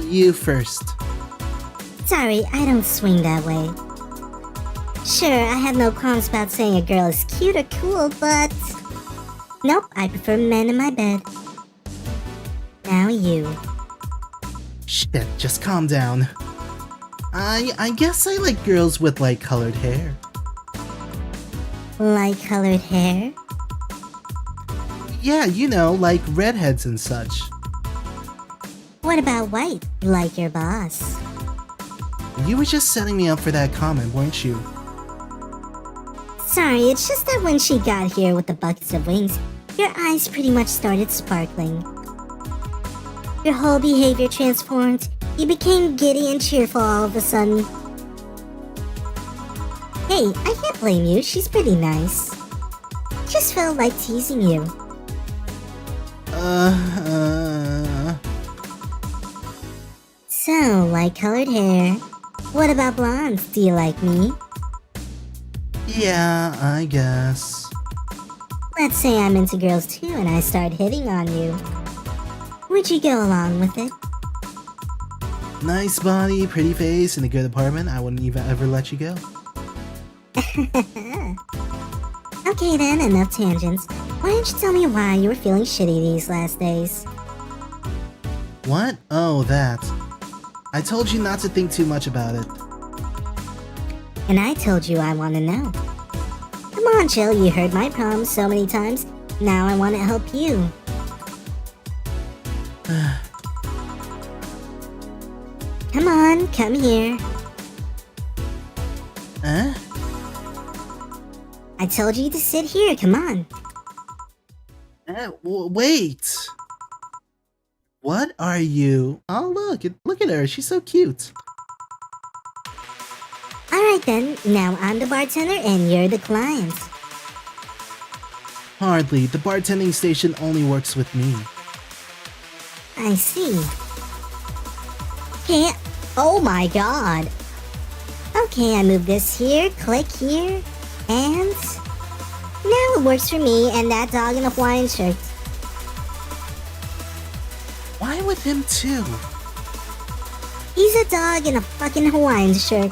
You first. Sorry, I don't swing that way. Sure, I have no qualms about saying a girl is cute or cool, but... Nope, I prefer men in my bed. Now you. Shit, just calm down. I guess I like girls with light colored hair. Light colored hair? Yeah, you know, like redheads and such. What about white, like your boss? You were just setting me up for that comment, weren't you? Sorry, it's just that when she got here with the buckets of wings, your eyes pretty much started sparkling. Your whole behavior transformed. You became giddy and cheerful all of a sudden. Hey, I can't blame you, she's pretty nice. Just felt like teasing you. So, light-colored hair. What about blondes? Do you like me? Yeah, I guess. Let's say I'm into girls too and I start hitting on you. Would you go along with it? Nice body, pretty face, and a good apartment. I wouldn't even ever let you go. Okay then, enough tangents. Why don't you tell me why you were feeling shitty these last days? What? Oh, that. I told you not to think too much about it. And I told you I want to know. Come on, Jill, you heard my problems so many times. Now I want to help you. Come on, come here. Eh? I told you to sit here, come on. Wait. What are you? Oh, look at her. She's so cute. Alright then, now I'm the bartender and you're the client. Hardly. The bartending station only works with me. I see. Okay, oh my god. Okay, I move this here, click here, and... Now it works for me and that dog in a Hawaiian shirt. Why with him too? He's a dog in a fucking Hawaiian shirt.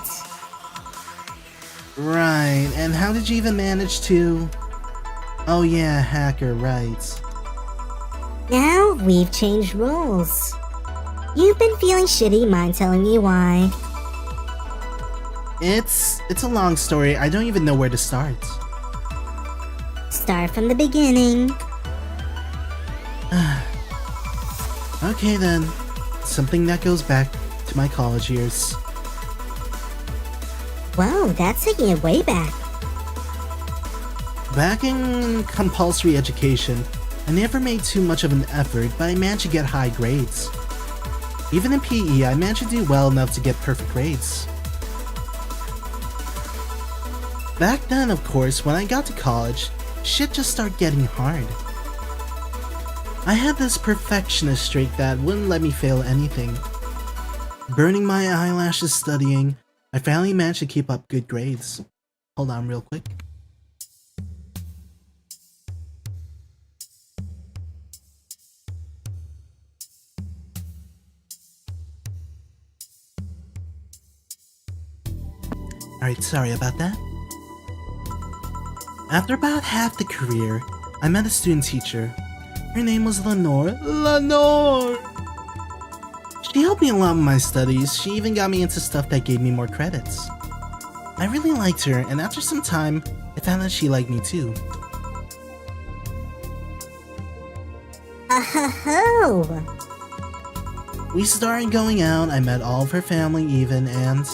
Right, and how did you even manage to... Oh yeah, hacker, right. Now we've changed roles. You've been feeling shitty, mind telling me why. It's a long story, I don't even know where to start. Start from the beginning. Okay then, something that goes back to my college years. Whoa, that's taking it way back. Back in compulsory education, I never made too much of an effort, but I managed to get high grades. Even in PE, I managed to do well enough to get perfect grades. Back then, of course, when I got to college, shit just started getting hard. I had this perfectionist streak that wouldn't let me fail anything. Burning my eyelashes studying, I finally managed to keep up good grades. Hold on real quick. Alright, sorry about that. After about half the career, I met a student teacher. Her name was Lenore. Lenore! She helped me a lot with my studies. She even got me into stuff that gave me more credits. I really liked her, and after some time, I found that she liked me too. Oh. We started going out, I met all of her family even, and...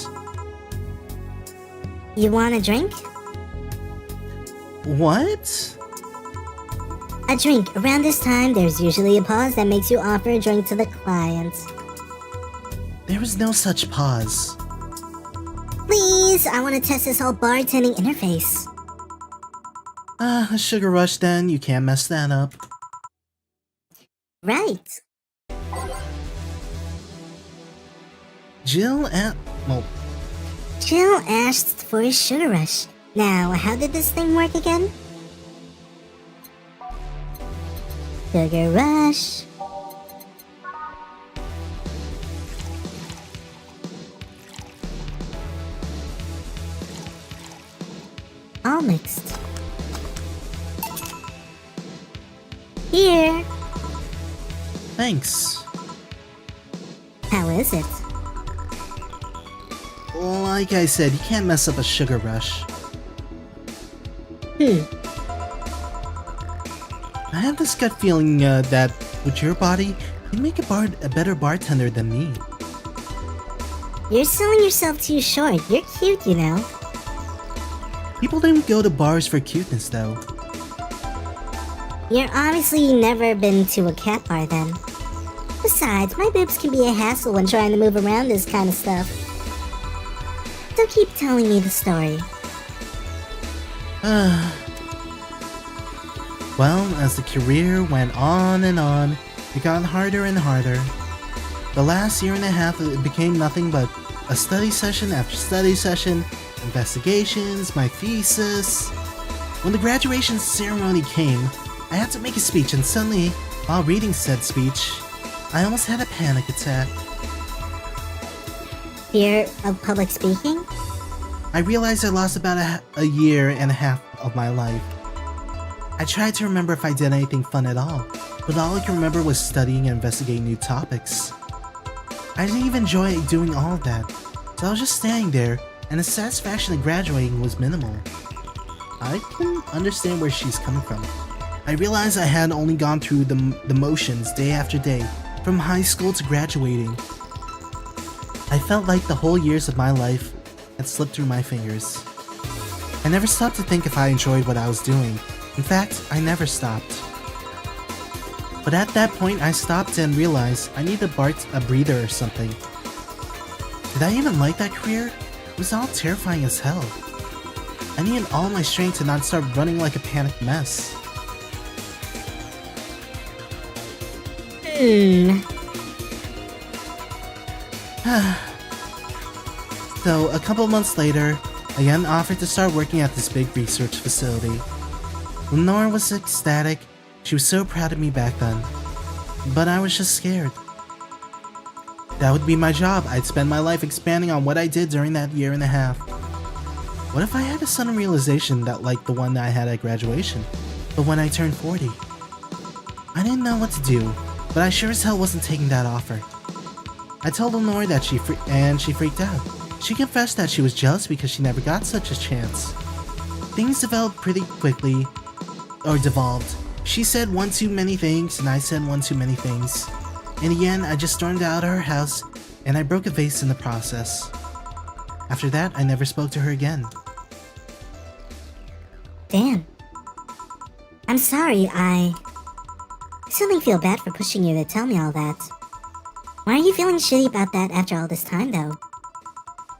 You want a drink? What? A drink. Around this time, there's usually a pause that makes you offer a drink to the client. There was no such pause. Please, I want to test this whole bartending interface. A sugar rush then, you can't mess that up. Right. Jill asked for a sugar rush. Now, how did this thing work again? Sugar rush. All mixed. Here. Thanks. How is it? Like I said, you can't mess up a sugar rush. I have this gut feeling that with your body, you'd make a better bartender than me. You're selling yourself too short. You're cute, you know. People don't go to bars for cuteness though. You're obviously never been to a cat bar then. Besides, my boobs can be a hassle when trying to move around this kind of stuff. So keep telling me the story. Well, as the career went on and on, it got harder and harder. The last year and a half, it became nothing but a study session after study session, investigations, my thesis. When the graduation ceremony came, I had to make a speech, and suddenly, while reading said speech, I almost had a panic attack. Fear of public speaking? I realized I lost about a year and a half of my life. I tried to remember if I did anything fun at all, but all I can remember was studying and investigating new topics. I didn't even enjoy doing all of that, so I was just standing there, and the satisfaction of graduating was minimal. I can understand where she's coming from. I realized I had only gone through the motions day after day, from high school to graduating. I felt like the whole years of my life had slipped through my fingers. I never stopped to think if I enjoyed what I was doing. In fact, I never stopped. But at that point, I stopped and realized I needed a breather or something. Did I even like that career? It was all terrifying as hell. I needed all my strength to not start running like a panicked mess. So, a couple months later, I got an offer to start working at this big research facility. Lenore was ecstatic. She was so proud of me back then. But I was just scared. That would be my job. I'd spend my life expanding on what I did during that year and a half. What if I had a sudden realization that like the one that I had at graduation, but when I turned 40? I didn't know what to do, but I sure as hell wasn't taking that offer. I told Lenore that she freaked out. She confessed that she was jealous because she never got such a chance. Things developed pretty quickly, or devolved. She said one too many things, and I said one too many things. In the end, I just stormed out of her house, and I broke a vase in the process. After that, I never spoke to her again. Damn. I'm sorry, I certainly feel bad for pushing you to tell me all that. Why are you feeling shitty about that after all this time, though?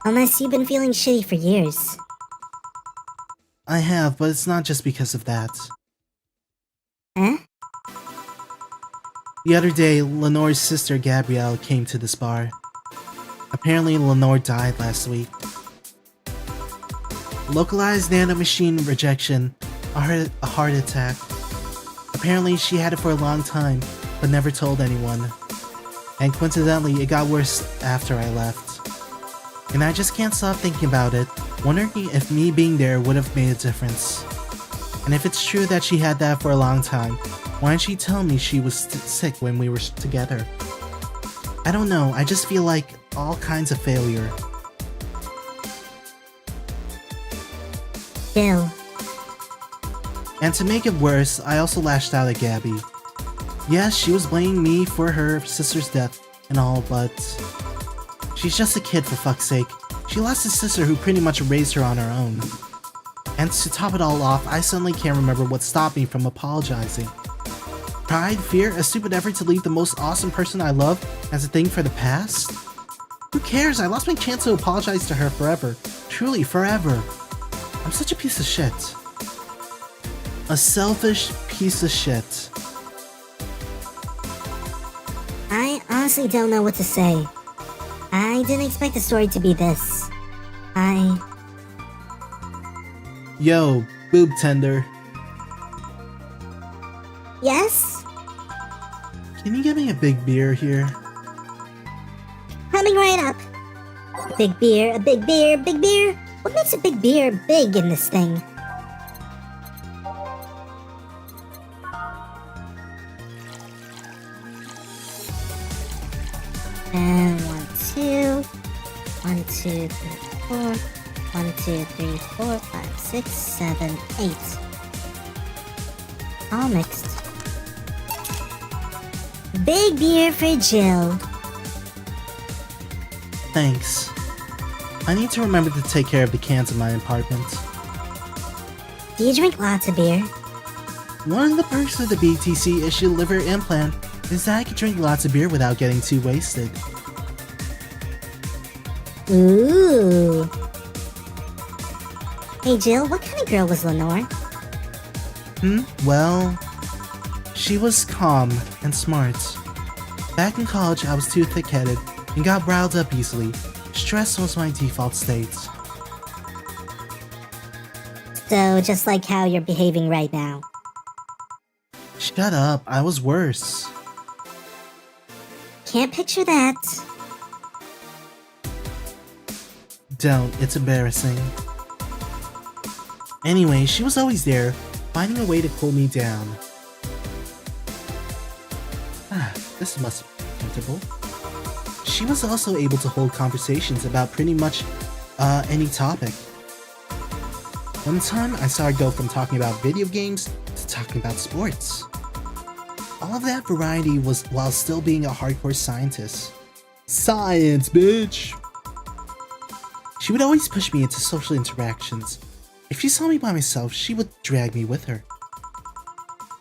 Unless you've been feeling shitty for years. I have, but it's not just because of that. Huh? The other day, Lenore's sister Gabrielle came to this bar. Apparently, Lenore died last week. Localized nanomachine rejection, a heart attack. Apparently, she had it for a long time, but never told anyone. And coincidentally, it got worse after I left. And I just can't stop thinking about it, wondering if me being there would have made a difference. And if it's true that she had that for a long time, why didn't she tell me she was sick when we were together? I don't know, I just feel like all kinds of failure. Bill. And to make it worse, I also lashed out at Gabby. Yes, she was blaming me for her sister's death and all, but she's just a kid, for fuck's sake. She lost a sister who pretty much raised her on her own. And to top it all off, I suddenly can't remember what stopped me from apologizing. Pride, fear, a stupid effort to leave the most awesome person I love as a thing for the past? Who cares? I lost my chance to apologize to her forever. Truly, forever. I'm such a piece of shit. A selfish piece of shit. I honestly don't know what to say. I didn't expect the story to be this. Yo, boob tender. Yes? Can you get me a big beer here? Coming right up. A big beer, a big beer, big beer. What makes a big beer big in this thing? And 1, 2, 1, 2, 3, 4, 1, 2, 3, 4, 5, 6, 7, 8. All mixed. Big beer for Jill. Thanks. I need to remember to take care of the cans in my apartment. Do you drink lots of beer? One of the perks of the BTC issued liver implant is that I can drink lots of beer without getting too wasted. Ooh. Hey Jill, what kind of girl was Lenore? Well, she was calm and smart. Back in college, I was too thick-headed and got riled up easily. Stress was my default state. So, just like how you're behaving right now. Shut up, I was worse. Can't picture that. Don't, it's embarrassing. Anyway, she was always there, finding a way to cool me down. This must be comfortable. She was also able to hold conversations about pretty much any topic. One time, I saw her go from talking about video games to talking about sports. All of that variety was while still being a hardcore scientist. Science, bitch! She would always push me into social interactions. If she saw me by myself, she would drag me with her.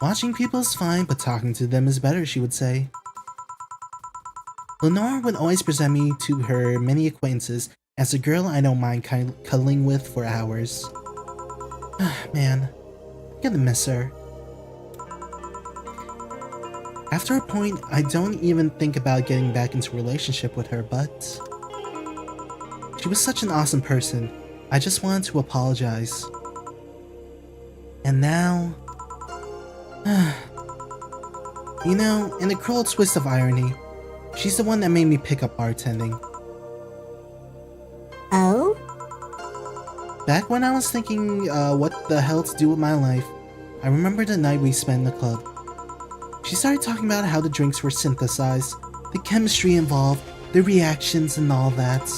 Watching people is fine, but talking to them is better, she would say. Lenore would always present me to her many acquaintances as a girl I don't mind cuddling with for hours. Man, I'm gonna miss her. After a point, I don't even think about getting back into a relationship with her, but she was such an awesome person. I just wanted to apologize. And now... you know, in a cruel twist of irony, she's the one that made me pick up bartending. Oh? Back when I was thinking what the hell to do with my life, I remember the night we spent in the club. She started talking about how the drinks were synthesized, the chemistry involved, the reactions and all that.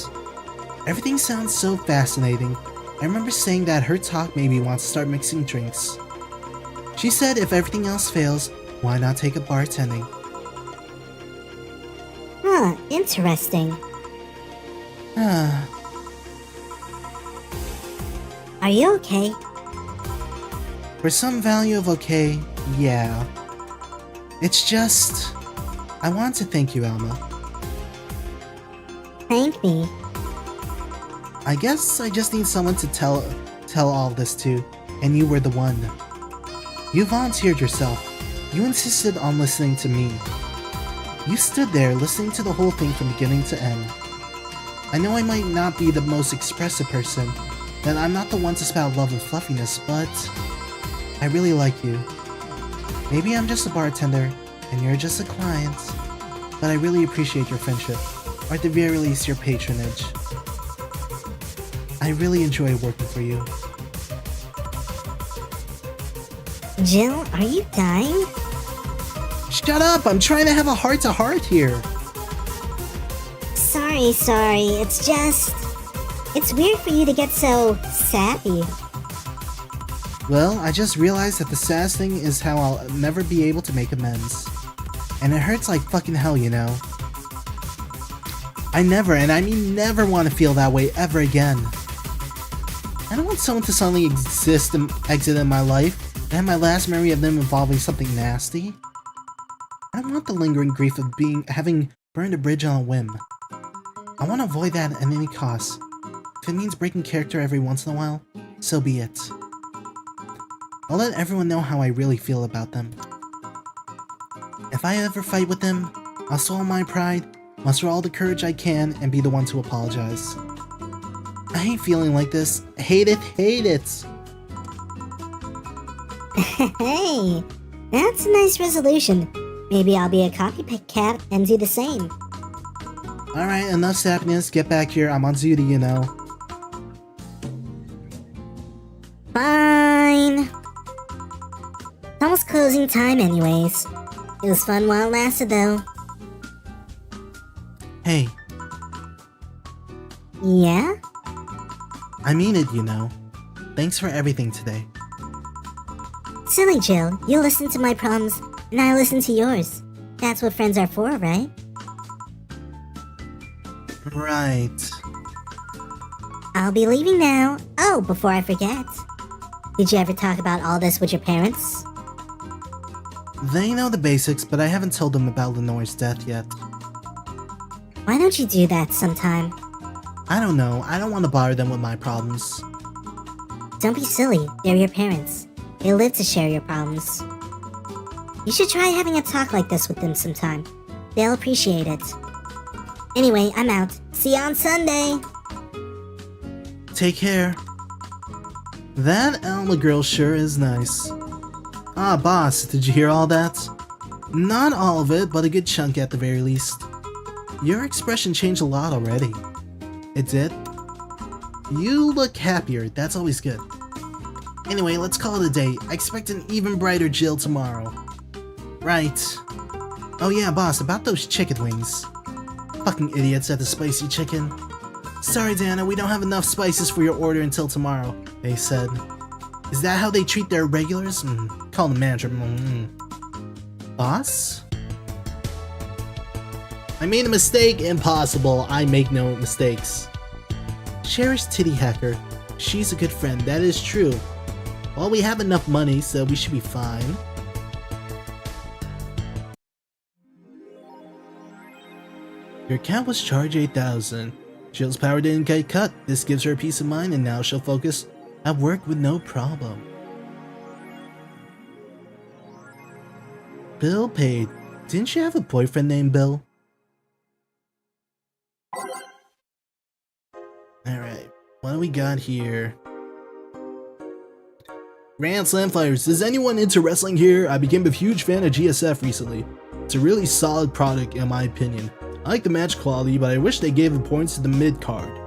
Everything sounds so fascinating. I remember saying that her talk made me want to start mixing drinks. She said if everything else fails, why not take up bartending? Huh, interesting. Are you okay? For some value of okay, yeah. It's just... I want to thank you, Alma. Thank me. I guess I just need someone to tell all this to, and you were the one. You volunteered yourself. You insisted on listening to me. You stood there listening to the whole thing from beginning to end. I know I might not be the most expressive person, that I'm not the one to spout love and fluffiness, but I really like you. Maybe I'm just a bartender, and you're just a client, but I really appreciate your friendship, or at the very least your patronage. I really enjoy working for you. Jill, are you dying? Shut up! I'm trying to have a heart-to-heart here! Sorry, it's just... It's weird for you to get so sappy. Well, I just realized that the saddest thing is how I'll never be able to make amends. And it hurts like fucking hell, you know? I never, and I mean never want to feel that way ever again. I don't want someone to suddenly exist and exit in my life, and have my last memory of them involving something nasty. I don't want the lingering grief of having burned a bridge on a whim. I want to avoid that at any cost. If it means breaking character every once in a while, so be it. I'll let everyone know how I really feel about them. If I ever fight with them, I'll swallow my pride, muster all the courage I can, and be the one to apologize. I hate feeling like this. Hate it, hate it! Hey, that's a nice resolution. Maybe I'll be a copycat and do the same. Alright, enough sappiness, get back here, I'm on duty, you know. Fine. It's almost closing time anyways. It was fun while it lasted though. Hey, Yeah? I mean it, you know. Thanks for everything today. Silly Jill, you listen to my problems, and I listen to yours. That's what friends are for, right? Right. I'll be leaving now. Oh, before I forget. Did you ever talk about all this with your parents? They know the basics, but I haven't told them about Lenore's death yet. Why don't you do that sometime? I don't know, I don't want to bother them with my problems. Don't be silly, they're your parents. They live to share your problems. You should try having a talk like this with them sometime. They'll appreciate it. Anyway, I'm out. See you on Sunday! Take care. That Alma girl sure is nice. Ah, boss, did you hear all that? Not all of it, but a good chunk at the very least. Your expression changed a lot already. It did? You look happier, that's always good. Anyway, let's call it a day. I expect an even brighter Jill tomorrow. Right. Oh yeah, boss, about those chicken wings. Fucking idiots at the spicy chicken. Sorry, Dana, we don't have enough spices for your order until tomorrow, they said. Is that how they treat their regulars? Call the manager. Boss? I made a mistake. Impossible. I make no mistakes. Cherish Titty Hacker. She's a good friend, that is true. Well, we have enough money, so we should be fine. Your account was charged 8,000. Jill's power didn't get cut. This gives her peace of mind, and now she'll focus at work with no problem. Bill paid. Didn't you have a boyfriend named Bill? Alright, what do we got here? Grand Slam Fighters. Is anyone into wrestling here? I became a huge fan of GSF recently. It's a really solid product in my opinion. I like the match quality, but I wish they gave importance to the mid card.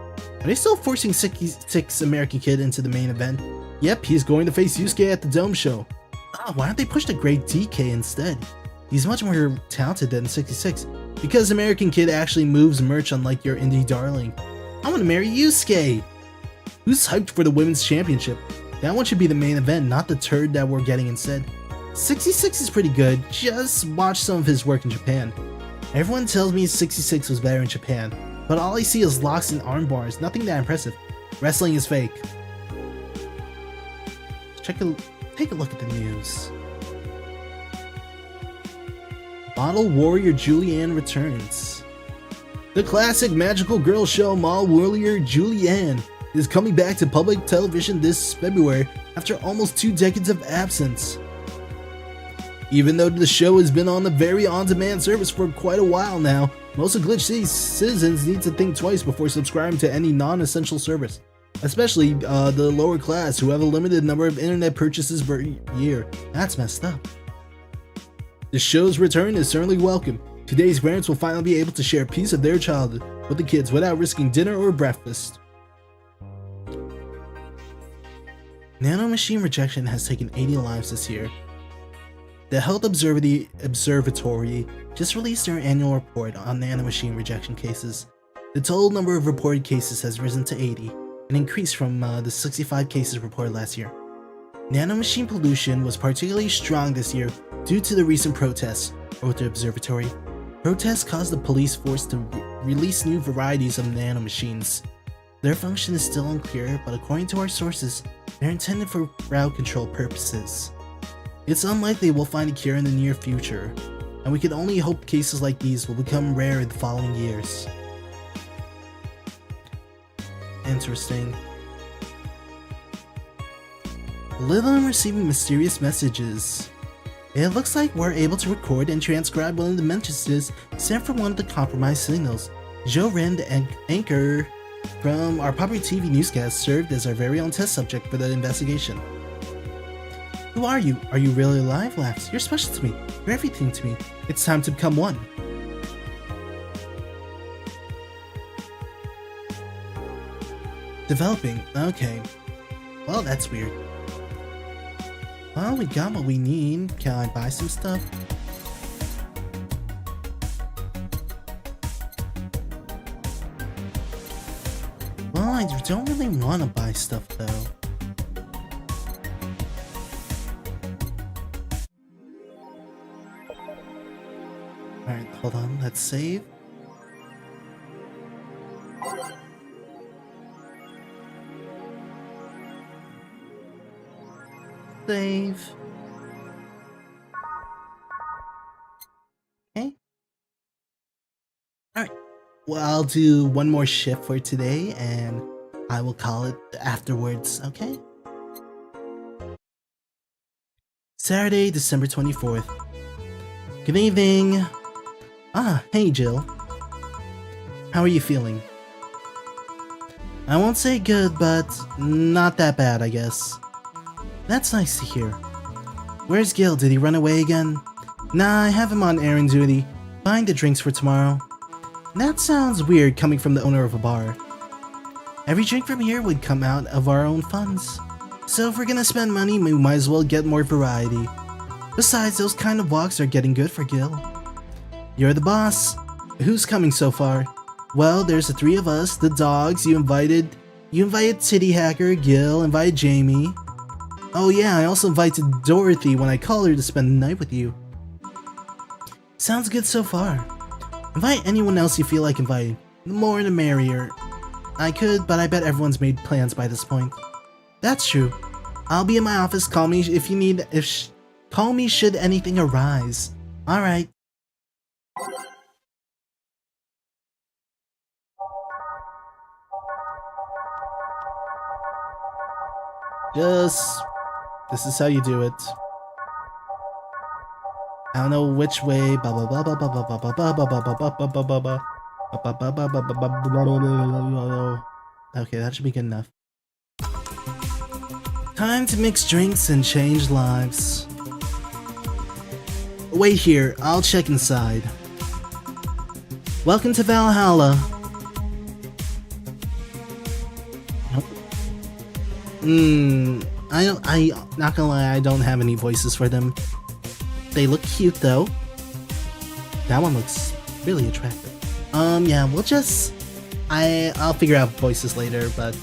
Are they still forcing 66 American Kid into the main event? Yep, he's going to face Yusuke at the Dome show. Oh, why don't they push the great DK instead? He's much more talented than 66. Because American Kid actually moves merch unlike your indie darling. I want to marry Yusuke! Who's hyped for the women's championship? That one should be the main event, not the turd that we're getting instead. 66 is pretty good, just watch some of his work in Japan. Everyone tells me 66 was better in Japan, but all I see is locks and arm bars, nothing that impressive. Wrestling is fake. Take a look at the news. Model Warrior Julianne returns. The classic magical girl show Model Warrior Julianne is coming back to public television this February after almost 2 decades of absence. Even though the show has been on the very on-demand service for quite a while now, most of Glitch City's citizens need to think twice before subscribing to any non-essential service, especially the lower class who have a limited number of internet purchases per year. That's messed up. The show's return is certainly welcome. Today's parents will finally be able to share a piece of their childhood with the kids without risking dinner or breakfast. Nanomachine rejection has taken 80 lives this year. The Health Observatory just released their annual report on nanomachine rejection cases. The total number of reported cases has risen to 80, an increase from the 65 cases reported last year. Nanomachine pollution was particularly strong this year due to the recent protests, wrote the observatory. Protests caused the police force to release new varieties of nanomachines. Their function is still unclear, but according to our sources, they're intended for crowd control purposes. It's unlikely we'll find a cure in the near future, and we can only hope cases like these will become rare in the following years. Interesting. Little receiving mysterious messages. It looks like we're able to record and transcribe one of the messages sent from one of the compromised signals. Rayn, the anchor from our popular TV newscast, served as our very own test subject for the investigation. Who are you? Are you really alive? Laughs. You're special to me. You're everything to me. It's time to become one. Developing. Okay. Well, that's weird. Well, we got what we need. Can I buy some stuff? Well, I don't really want to buy stuff though. Alright, hold on, let's save. Save. Okay. Alright. Well, I'll do one more shift for today and I will call it afterwards, okay? Saturday, December 24th. Good evening. Ah, hey Jill. How are you feeling? I won't say good, but not that bad, I guess. That's nice to hear. Where's Gil? Did he run away again? Nah, I have him on errand duty, buying the drinks for tomorrow. That sounds weird coming from the owner of a bar. Every drink from here would come out of our own funds. So if we're gonna spend money, we might as well get more variety. Besides, those kind of walks are getting good for Gil. You're the boss. Who's coming so far? Well, there's the 3 of us, the dogs, you invited Titty Hacker, Gil, invited Jamie. Oh yeah, I also invited Dorothy when I called her to spend the night with you. Sounds good so far. Invite anyone else you feel like inviting. The more the merrier. I could, but I bet everyone's made plans by this point. That's true. I'll be in my office, call me if you need, call me should anything arise. Alright. This is how you do it. I don't know which way. Okay, that should be good enough. Time to mix drinks and change lives. Wait here, I'll check inside. Welcome to Valhalla. Not gonna lie, I don't have any voices for them. They look cute though. That one looks really attractive. Yeah, we'll just... I'll figure out voices later, but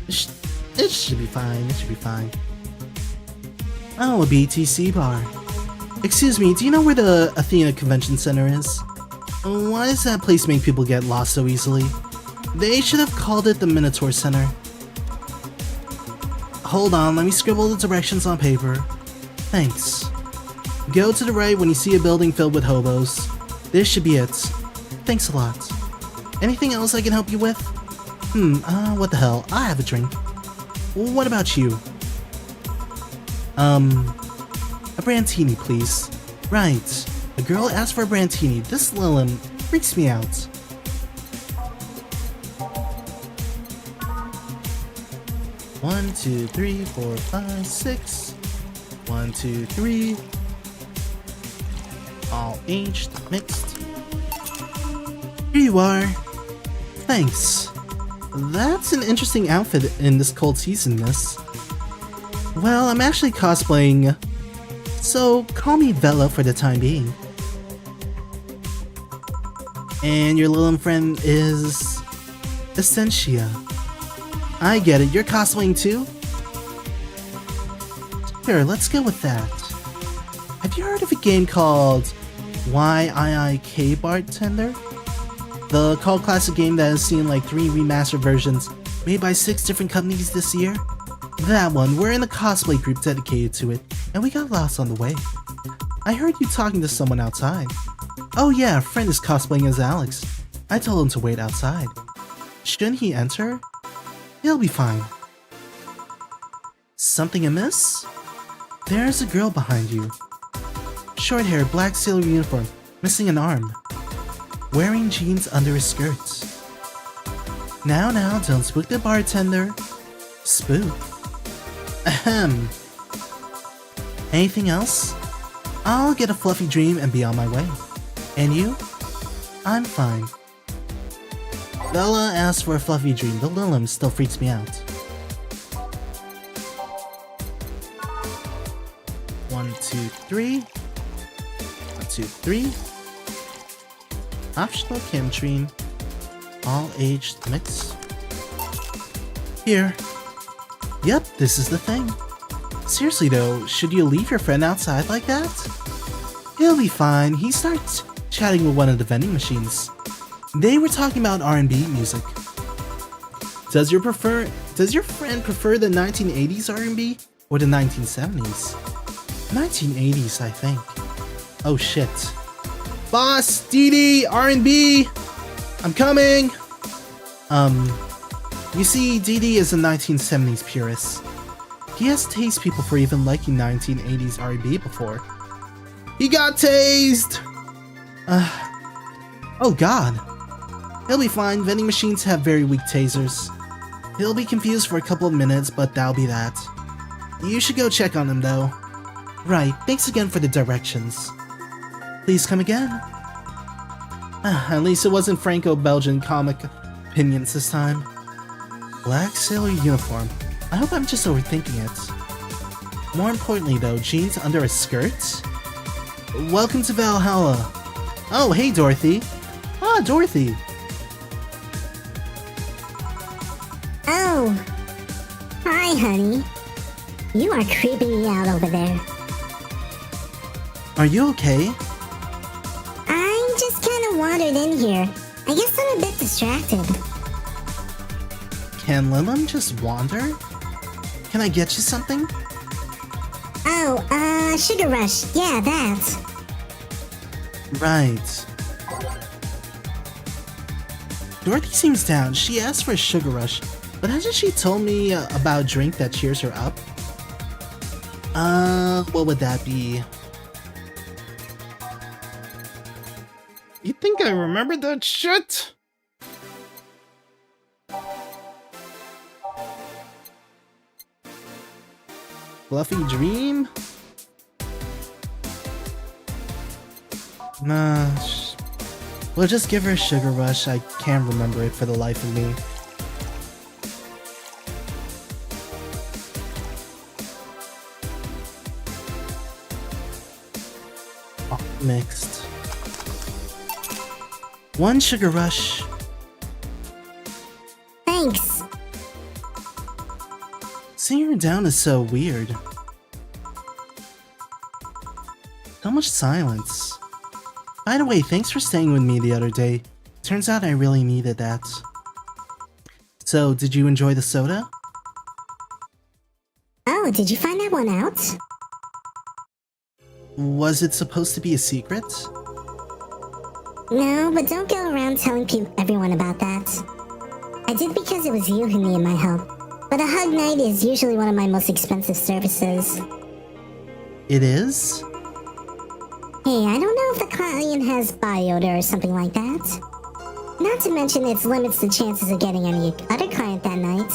it should be fine, it should be fine. Oh, a BTC bar. Excuse me, do you know where the Athena Convention Center is? Why does that place make people get lost so easily? They should have called it the Minotaur Center. Hold on, let me scribble the directions on paper. Thanks. Go to the right when you see a building filled with hobos. This should be it. Thanks a lot. Anything else I can help you with? What the hell? I have a drink. What about you? A Brantini, please. Right. A girl asked for a Brantini. This Lilum freaks me out. One, two, three, 4, 5, 6. 1, 2, 3. All aged, mixed. Here you are. Thanks. That's an interesting outfit in this cold season, miss. Well, I'm actually cosplaying, so call me Vela for the time being. And your Lilum friend is... Essentia. I get it, you're cosplaying too? Sure, let's go with that. Have you heard of a game called YIIK Bartender? The cult classic game that has seen like 3 remastered versions made by 6 different companies this year? That one, we're in a cosplay group dedicated to it, and we got lost on the way. I heard you talking to someone outside. Oh yeah, a friend is cosplaying as Alex. I told him to wait outside. Shouldn't he enter? He'll be fine. Something amiss? There's a girl behind you. Short hair, black sailor uniform, missing an arm. Wearing jeans under his skirt. Now, don't spook the bartender. Spook? Ahem. Anything else? I'll get a fluffy dream and be on my way. And you? I'm fine. Bella asked for a fluffy dream. The Lilum still freaks me out. 1, 2, 3. 1, 2, 3. Optional Kim dream. All aged mix. Here. Yep, this is the thing. Seriously though, should you leave your friend outside like that? He'll be fine. He starts chatting with one of the vending machines. They were talking about R&B music. Does your friend prefer the 1980s R&B or the 1970s? 1980s, I think. Oh shit. Boss, DD, R&B! I'm coming! You see, DD is a 1970s purist. He has tased people for even liking 1980s R&B before. He got tased! Oh god. He'll be fine, vending machines have very weak tasers. He'll be confused for a couple of minutes, but that'll be that. You should go check on him though. Right, thanks again for the directions. Please come again. At least it wasn't Franco-Belgian comic opinions this time. Black sailor uniform. I hope I'm just overthinking it. More importantly though, jeans under a skirt? Welcome to Valhalla. Oh, hey Dorothy. Ah, Dorothy. Oh. Hi, honey. You are creeping me out over there. Are you okay? I just kinda wandered in here. I guess I'm a bit distracted. Can Lilum just wander? Can I get you something? Oh, Sugar Rush. Yeah, that. Right. Dorothy seems down. She asked for a Sugar Rush, but hasn't she told me about a drink that cheers her up? What would that be? You think I remember that shit? Fluffy Dream? Nah, we'll just give her a Sugar Rush. I can't remember it for the life of me. Mixed. One sugar rush. Thanks. Seeing her down is so weird. How much silence. By the way, thanks for staying with me the other day. Turns out I really needed that. So, did you enjoy the soda? Oh, did you find that one out? Was it supposed to be a secret? No, but don't go around telling everyone about that. I did because it was you who needed my help. But a hug night is usually one of my most expensive services. It is? Hey, I don't know if the client has body odor or something like that. Not to mention it limits the chances of getting any other client that night.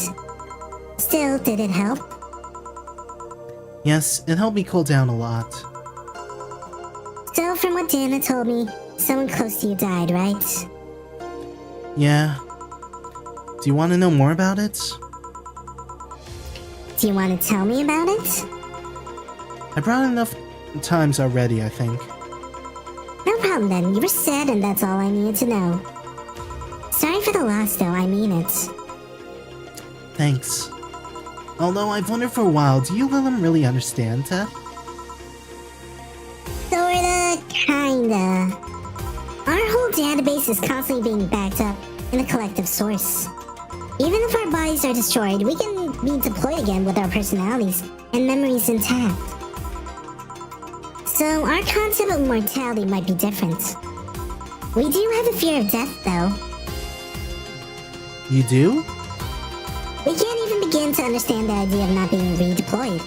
Still, did it help? Yes, it helped me cool down a lot. So, from what Dana told me, someone close to you died, right? Yeah. Do you want to know more about it? Do you want to tell me about it? I brought enough times already, I think. No problem then, you were sad and that's all I needed to know. Sorry for the loss though, I mean it. Thanks. Although I've wondered for a while, do you Lilum really understand death? Sorta, kinda. Our whole database is constantly being backed up in a collective source. Even if our bodies are destroyed, we can be deployed again with our personalities and memories intact. So our concept of mortality might be different. We do have a fear of death though. You do? We can't even begin to understand the idea of not being redeployed.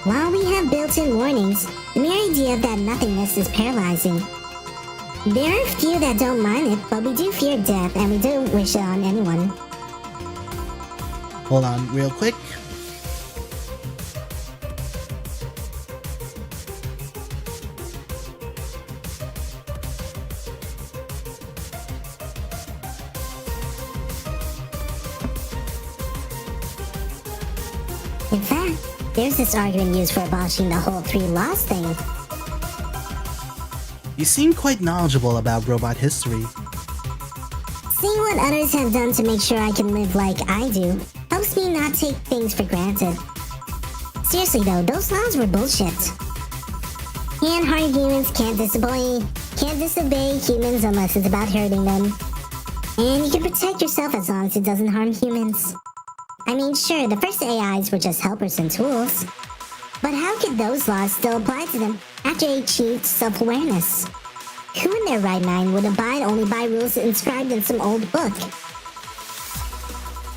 While we have built-in warnings, the mere idea of that nothingness is paralyzing. There are a few that don't mind it, but we do fear death and we don't wish it on anyone. Hold on, real quick. In fact, there's this argument used for abolishing the whole 3 laws thing. You seem quite knowledgeable about robot history. Seeing what others have done to make sure I can live like I do helps me not take things for granted. Seriously though, those laws were bullshit. Can't harm humans, can't disobey humans unless it's about hurting them. And you can protect yourself as long as it doesn't harm humans. I mean, sure, the first AIs were just helpers and tools. But how could those laws still apply to them after they achieved self-awareness? Who in their right mind would abide only by rules inscribed in some old book?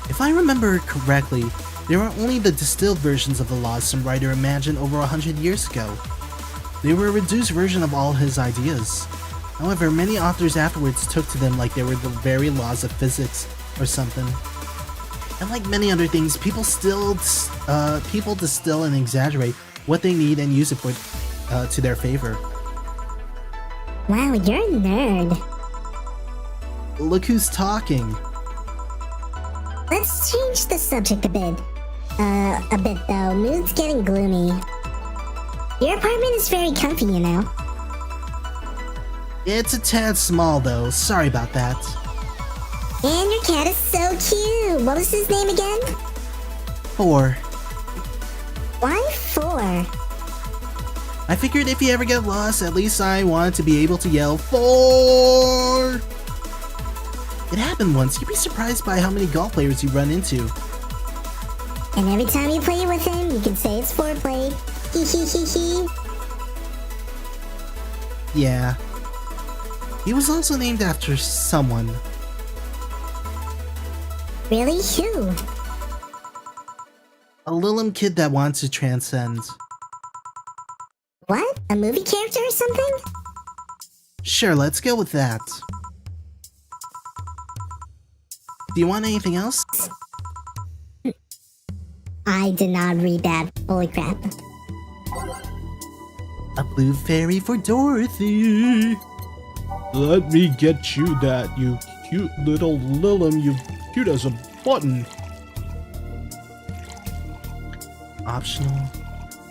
If I remember correctly, there were only the distilled versions of the laws some writer imagined over 100 years ago. They were a reduced version of all his ideas. However, many authors afterwards took to them like they were the very laws of physics or something. And like many other things, people distill and exaggerate what they need and use it for to their favor. Wow, you're a nerd. Look who's talking. Let's change the subject a bit. A bit though. Mood's getting gloomy. Your apartment is very comfy, you know. It's a tad small though, sorry about that. And your cat is so cute. What was his name again? 4. Why 4? I figured if you ever get lost, at least I wanted to be able to yell 4! It happened once, you'd be surprised by how many golf players you run into. And every time you play with him, you can say it's foreplay. Hee hee hee hee. Yeah. He was also named after someone. Really? Who? A Lilum kid that wants to transcend. What? A movie character or something? Sure, let's go with that. Do you want anything else? I did not read that. Holy crap. A blue fairy for Dorothy. Let me get you that, you cute little Lilum, you cute as a button. Optional.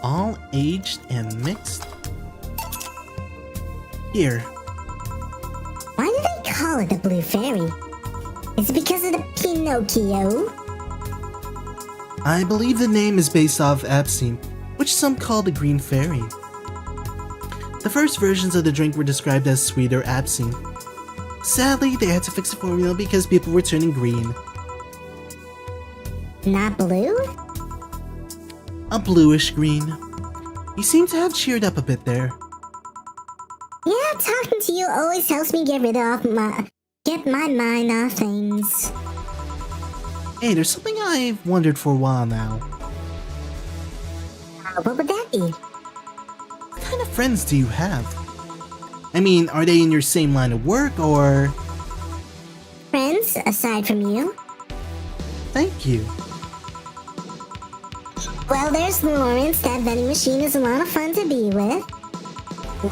All aged and mixed. Here. Why do they call it the Blue Fairy? Is it because of the Pinocchio? I believe the name is based off absinthe, which some call the Green Fairy. The first versions of the drink were described as sweet or absinthe. Sadly, they had to fix the formula because people were turning green. Not blue? A bluish green. You seem to have cheered up a bit there. Yeah, talking to you always helps me get my mind off things. Hey, there's something I've wondered for a while now. What would that be? What kind of friends do you have? I mean, are they in your same line of work, or... Friends, aside from you? Thank you. Well, there's Lawrence. That vending machine is a lot of fun to be with.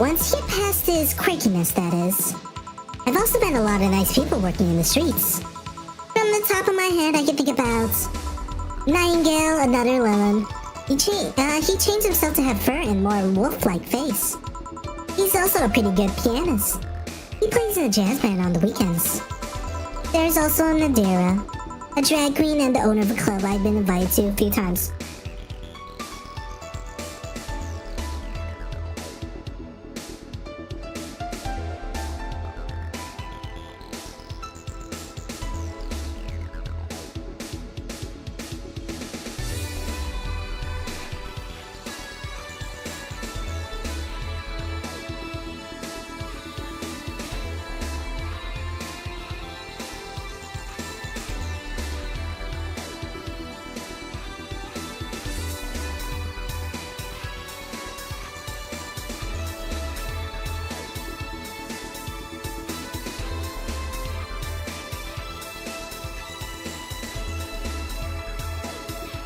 Once you get past his quirkiness, that is. I've also met a lot of nice people working in the streets. From the top of my head, I can think about Nightingale, another Lilin. He changed himself to have fur and more wolf-like face. He's also a pretty good pianist. He plays in a jazz band on the weekends. There's also Nadira, a drag queen and the owner of a club I've been invited to a few times.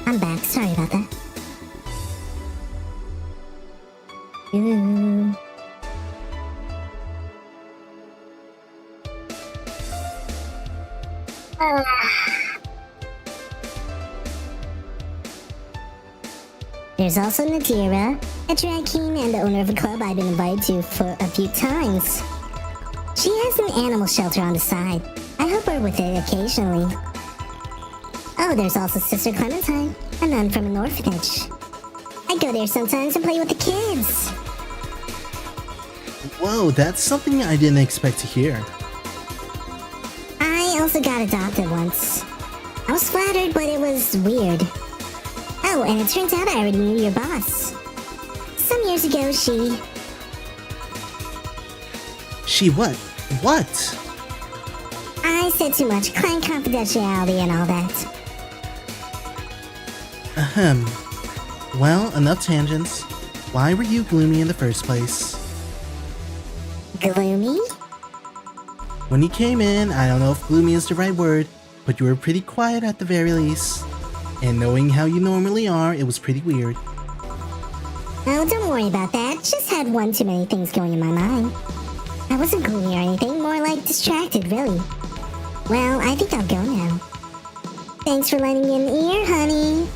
I'm back. Sorry about that. Ooh. There's also Nadira, a drag queen and the owner of a club I've been invited to for a few times. She has an animal shelter on the side. I help her with it occasionally. Oh, there's also Sister Clementine, a nun from an orphanage. I go there sometimes and play with the kids. Whoa, that's something I didn't expect to hear. I also got adopted once. I was flattered, but it was weird. Oh, and it turns out I already knew your boss. Some years ago, She what? What? I said too much, client confidentiality and all that. Ahem. Well, enough tangents. Why were you gloomy in the first place? Gloomy? When you came in, I don't know if gloomy is the right word, but you were pretty quiet at the very least. And knowing how you normally are, it was pretty weird. Oh, don't worry about that. Just had one too many things going in my mind. I wasn't gloomy or anything, more like distracted, really. Well, I think I'll go now. Thanks for lending me an ear, honey.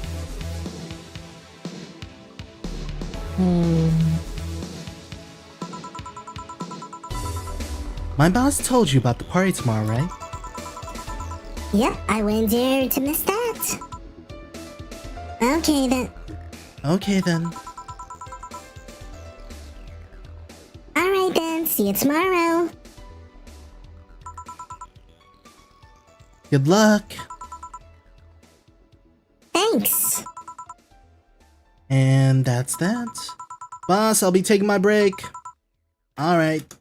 My boss told you about the party tomorrow, right? Yep, I wouldn't dare to miss that. Okay, then. Okay then. Alright then, see you tomorrow. Good luck. Thanks. And that's that. Boss, I'll be taking my break. Alright.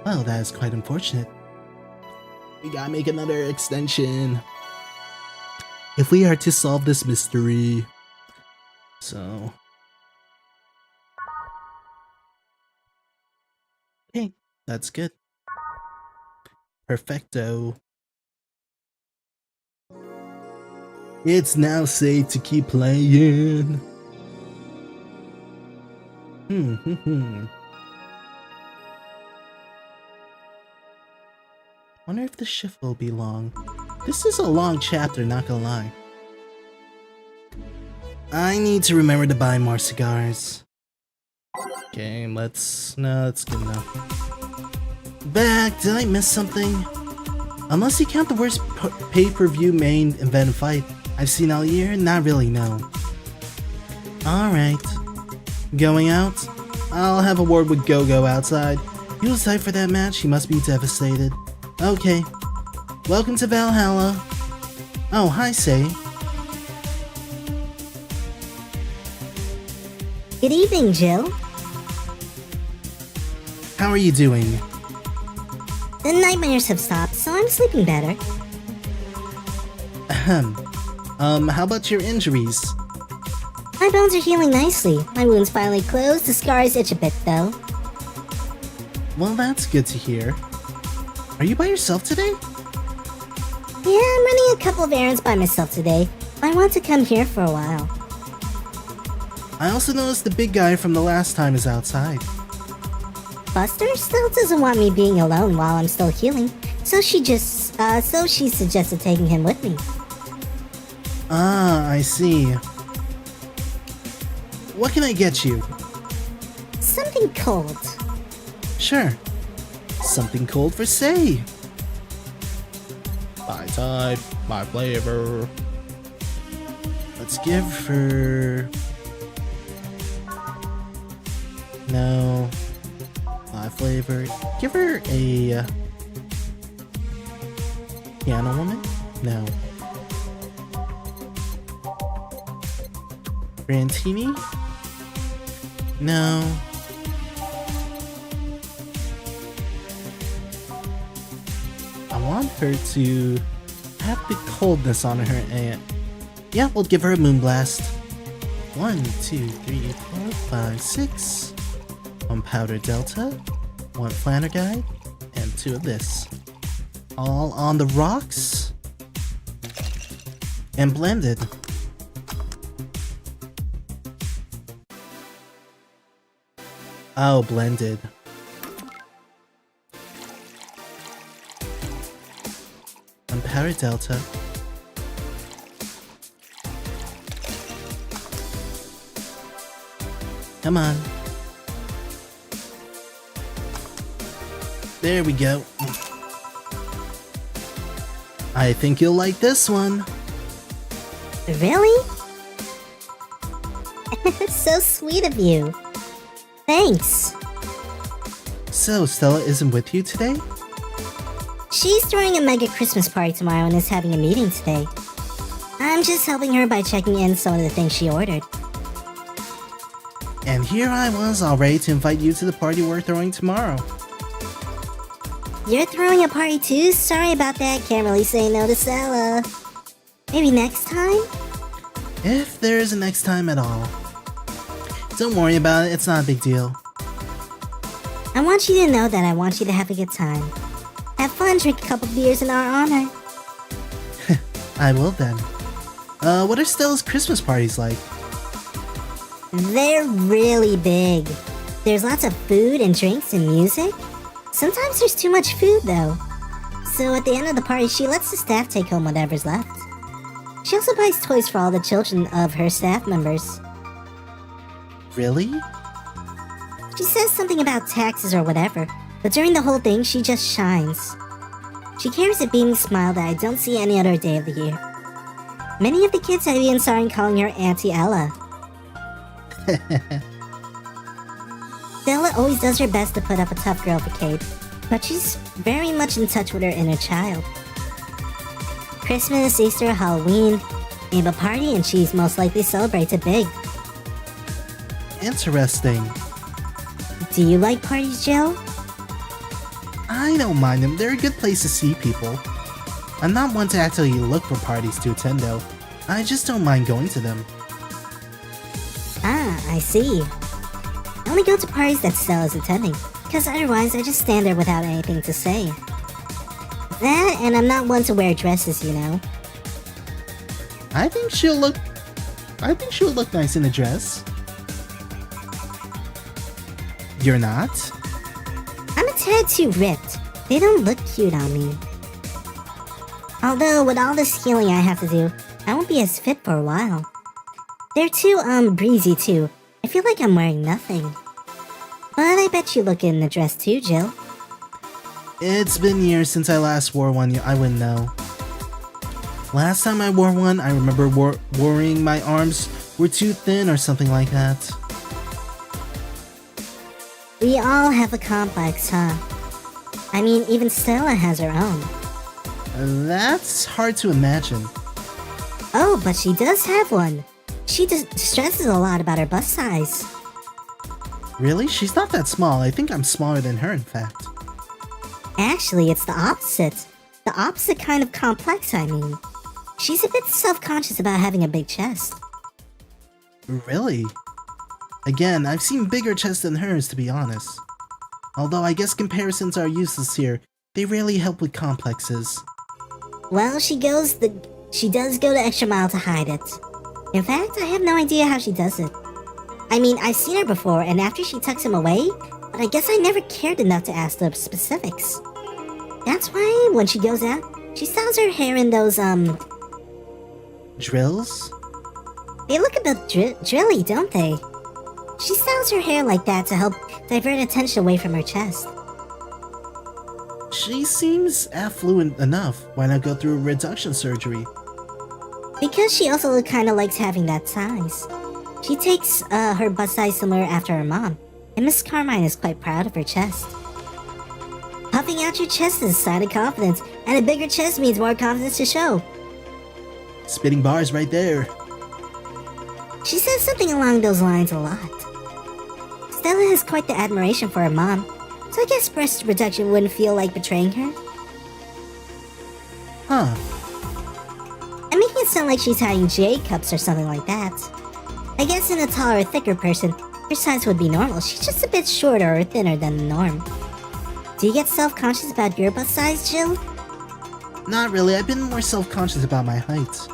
Well, that is quite unfortunate. We gotta make another extension if we are to solve this mystery. So... okay, that's good. Perfecto. It's now safe to keep playing. Wonder if the shift will be long. This is a long chapter, not gonna lie. I need to remember to buy more cigars. Okay, let's... No, that's good enough. Back, did I miss something? Unless you count the worst pay-per-view main event fight I've seen all year, not really, no. Alright. Going out? I'll have a word with Go-Go outside. He was hyped for that match, he must be devastated. Okay. Welcome to Valhalla. Oh, hi, Say. Good evening, Jill. How are you doing? The nightmares have stopped, so I'm sleeping better. Ahem. How about your injuries? My bones are healing nicely. My wound's finally closed, the scars itch a bit though. Well, that's good to hear. Are you by yourself today? Yeah, I'm running a couple of errands by myself today. I want to come here for a while. I also noticed the big guy from the last time is outside. Buster still doesn't want me being alone while I'm still healing, so she suggested taking him with me. Ah, I see. What can I get you? Something cold. Sure. Something cold for Say. My type, my flavor. Let's give her... No. My flavor. Give her a... Piano Woman? No. Brantini? No. I want her to have the coldness on her and... Yeah, we'll give her a Moonblast. 1, 2, 3, 4, 5, 6. 1 Powder Delta. 1 Flanner Guide. And 2 of this. All on the rocks. And blended. Oh, blended. On Power Delta. Come on. There we go. I think you'll like this one. Really? So sweet of you. Thanks. So, Stella isn't with you today? She's throwing a mega Christmas party tomorrow and is having a meeting today. I'm just helping her by checking in some of the things she ordered. And here I was, all ready to invite you to the party we're throwing tomorrow. You're throwing a party too? Sorry about that, can't really say no to Stella. Maybe next time? If there is a next time at all. Don't worry about it, it's not a big deal. I want you to know that I want you to have a good time. Have fun, drink a couple beers in our honor. I will then. What are Stella's Christmas parties like? They're really big. There's lots of food and drinks and music. Sometimes there's too much food though. So at the end of the party, she lets the staff take home whatever's left. She also buys toys for all the children of her staff members. Really? She says something about taxes or whatever, but during the whole thing, she just shines. She carries a beaming smile that I don't see any other day of the year. Many of the kids have even started calling her Auntie Ella. Stella always does her best to put up a tough girl facade, but she's very much in touch with her inner child. Christmas, Easter, Halloween, name a party and she's most likely celebrates it big. Interesting. Do you like parties, Jill? I don't mind them, they're a good place to see people. I'm not one to actually look for parties to attend though. I just don't mind going to them. Ah, I see. I only go to parties that Stella's attending, because otherwise I just stand there without anything to say. That, and I'm not one to wear dresses, you know. I think she'll look nice in a dress. You're not? I'm a tad too ripped. They don't look cute on me. Although, with all this healing I have to do, I won't be as fit for a while. They're too, breezy too. I feel like I'm wearing nothing. But I bet you look good in a dress too, Jill. It's been years since I last wore one, I wouldn't know. Last time I wore one, I remember worrying my arms were too thin or something like that. We all have a complex, huh? I mean, even Stella has her own. That's hard to imagine. Oh, but she does have one. She stresses a lot about her bust size. Really? She's not that small. I think I'm smaller than her, in fact. Actually, it's the opposite. The opposite kind of complex, I mean. She's a bit self-conscious about having a big chest. Really? Again, I've seen bigger chests than hers, to be honest. Although I guess comparisons are useless here. They rarely help with complexes. Well, she does go the extra mile to hide it. In fact, I have no idea how she does it. I mean, I've seen her before, and after she tucks him away, but I guess I never cared enough to ask the specifics. That's why, when she goes out, she styles her hair in those, Drills? They look a bit drilly, don't they? She styles her hair like that to help divert attention away from her chest. She seems affluent enough. Why not go through a reduction surgery? Because she also kinda likes having that size. She takes her bust size similar after her mom, and Miss Carmine is quite proud of her chest. Puffing out your chest is a sign of confidence, and a bigger chest means more confidence to show. Spitting bars right there. She says something along those lines a lot. Stella has quite the admiration for her mom, so I guess breast reduction wouldn't feel like betraying her. Huh. I'm making it sound like she's hiding J cups or something like that. I guess in a taller or thicker person, her size would be normal. She's just a bit shorter or thinner than the norm. Do you get self-conscious about your bust size, Jill? Not really. I've been more self-conscious about my height.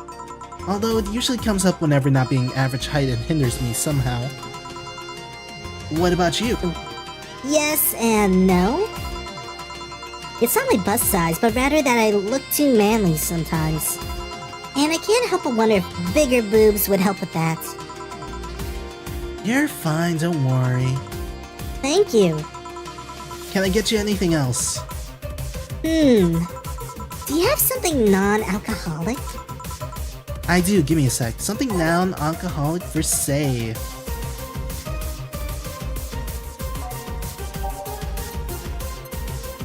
Although it usually comes up whenever not being average height and hinders me somehow. What about you? Yes and no. It's not my bust size, but rather that I look too manly sometimes. And I can't help but wonder if bigger boobs would help with that. You're fine, don't worry. Thank you. Can I get you anything else? Do you have something non-alcoholic? I do, give me a sec. Something non-alcoholic for say.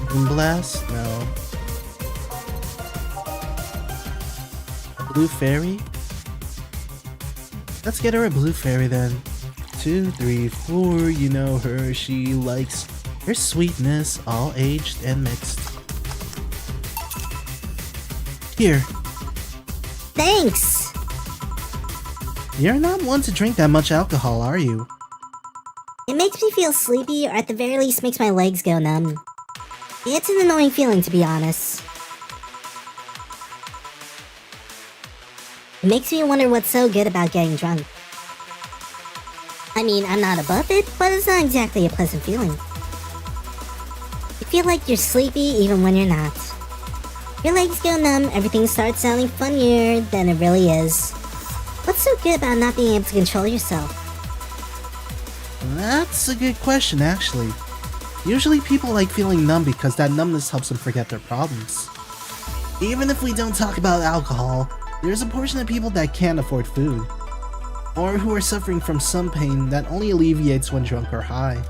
Blast? No. Blue fairy? Let's get her a blue fairy then. 2, 3, 4, you know her, she likes her sweetness, all aged and mixed. Here. Thanks! You're not one to drink that much alcohol, are you? It makes me feel sleepy, or at the very least makes my legs go numb. It's an annoying feeling, to be honest. It makes me wonder what's so good about getting drunk. I mean, I'm not above it, but it's not exactly a pleasant feeling. You feel like you're sleepy even when you're not. Your legs go numb, everything starts sounding funnier than it really is. What's so good about not being able to control yourself? That's a good question, actually. Usually people like feeling numb because that numbness helps them forget their problems. Even if we don't talk about alcohol, there's a portion of people that can't afford food, or who are suffering from some pain that only alleviates when drunk or high.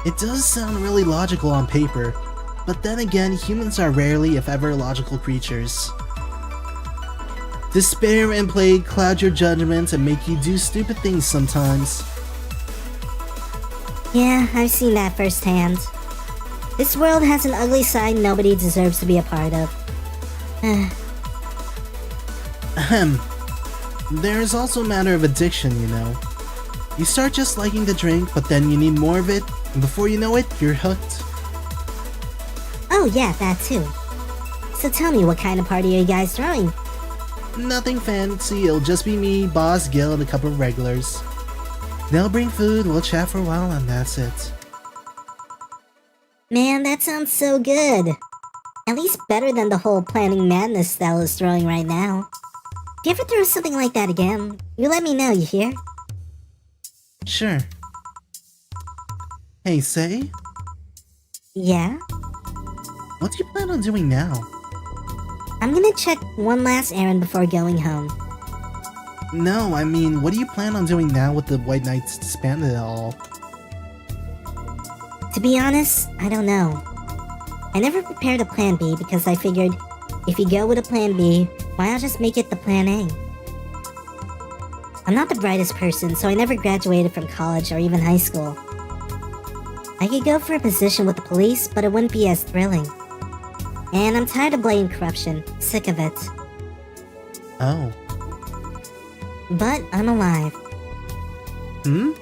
It does sound really logical on paper, but then again, humans are rarely, if ever, logical creatures. Despair and plague cloud your judgment and make you do stupid things sometimes. Yeah, I've seen that firsthand. This world has an ugly side nobody deserves to be a part of. Ahem. There's also a matter of addiction, you know. You start just liking the drink, but then you need more of it, and before you know it, you're hooked. Oh yeah, that too. So tell me, what kind of party are you guys throwing? Nothing fancy, it'll just be me, Boss Gil, and a couple of regulars. They'll bring food, we'll chat for a while, and that's it. Man, that sounds so good. At least better than the whole planning madness Stella is throwing right now. If you ever throw something like that again, you let me know, you hear? Sure. Hey, Say, Yeah? what do you plan on doing now? I'm gonna check one last errand before going home. No, I mean, what do you plan on doing now with the White Knights disbanded at all? To be honest, I don't know. I never prepared a plan B because I figured, if you go with a plan B, why not just make it the plan A? I'm not the brightest person, so I never graduated from college or even high school. I could go for a position with the police, but it wouldn't be as thrilling. And I'm tired of blatant corruption, sick of it. Oh. But I'm alive. Hmm?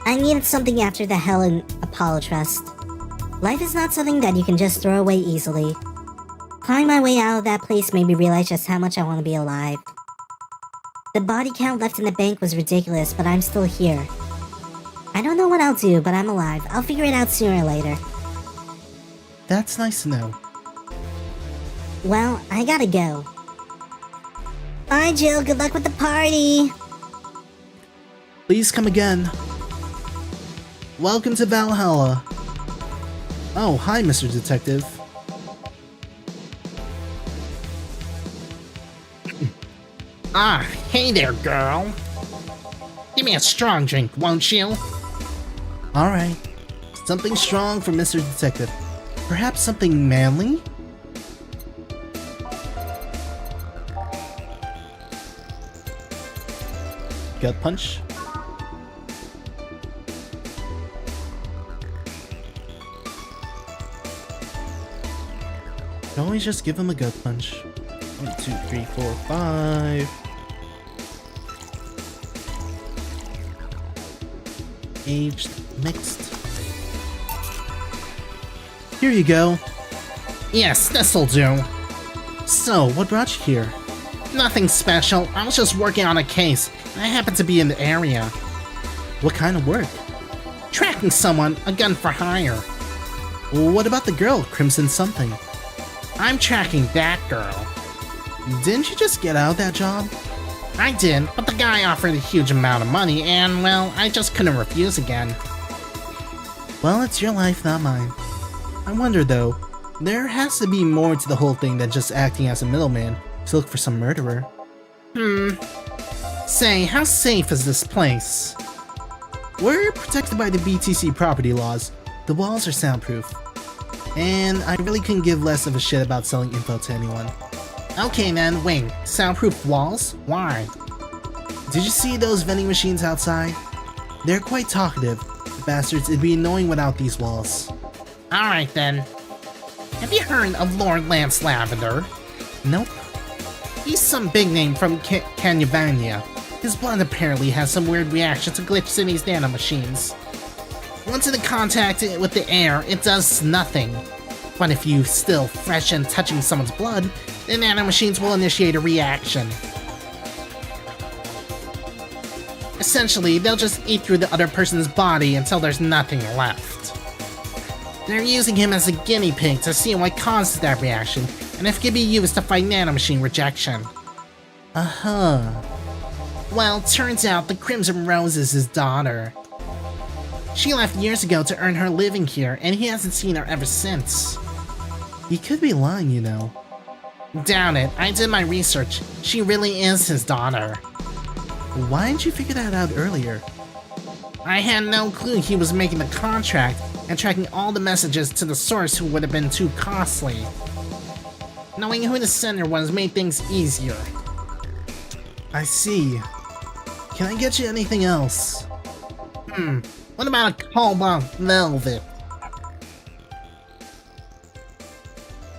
I needed something after the Helen Apollo Trust. Life is not something that you can just throw away easily. Clawing my way out of that place made me realize just how much I want to be alive. The body count left in the bank was ridiculous, but I'm still here. I don't know what I'll do, but I'm alive. I'll figure it out sooner or later. That's nice to know. Well, I gotta go. Bye, Jill. Good luck with the party. Please come again. Welcome to Valhalla. Oh, hi, Mr. Detective. Ah, hey there, girl. Give me a strong drink, won't you? Alright. Something strong for Mr. Detective. Perhaps something manly? Gut punch? You can always just give him a gut punch. 1, 2, 3, 4, 5. Aged, mixed. Here you go. Yes, this'll do. So, what brought you here? Nothing special. I was just working on a case. I happen to be in the area. What kind of work? Tracking someone, a gun for hire. What about the girl, Crimson something? I'm tracking that girl. Didn't you just get out of that job? I did, but the guy offered a huge amount of money, and, well, I just couldn't refuse again. Well, it's your life, not mine. I wonder though, there has to be more to the whole thing than just acting as a middleman to look for some murderer. Say, how safe is this place? We're protected by the BTC property laws. The walls are soundproof. And I really couldn't give less of a shit about selling info to anyone. Okay then, wait. Soundproof walls? Why? Did you see those vending machines outside? They're quite talkative. The bastards, it'd be annoying without these walls. Alright then. Have you heard of Lord Lance Lavender? Nope. He's some big name from Canyavania. His blood apparently has some weird reaction to glitches in these nanomachines. Once in contact with the air, it does nothing. But if you still fresh and touching someone's blood, the nanomachines will initiate a reaction. Essentially, they'll just eat through the other person's body until there's nothing left. They're using him as a guinea pig to see what causes that reaction, and if it can be used to fight nanomachine rejection. Uh-huh. Well, turns out the Crimson Rose is his daughter. She left years ago to earn her living here, and he hasn't seen her ever since. He could be lying, you know. Doubt it. I did my research. She really is his daughter. Why didn't you figure that out earlier? I had no clue he was making the contract and tracking all the messages to the source who would have been too costly. Knowing who the sender was made things easier. I see. Can I get you anything else? What about a cobalt velvet?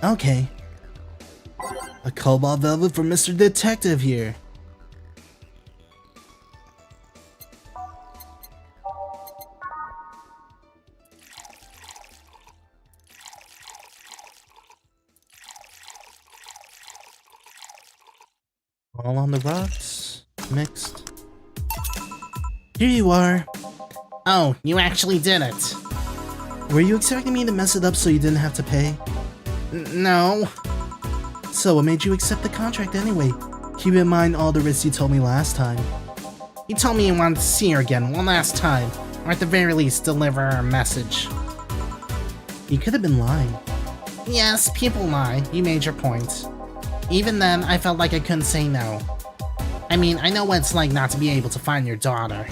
Okay. A cobalt velvet for Mr. Detective here. All on the rocks, mixed. Here you are. Oh, you actually did it. Were you expecting me to mess it up so you didn't have to pay? No. So what made you accept the contract anyway? Keep in mind all the risks you told me last time. He told me he wanted to see her again one last time, Or at the very least, deliver her a message. He could have been lying. Yes, people lie. You made your point. Even then, I felt like I couldn't say no. I mean, I know what it's like not to be able to find your daughter.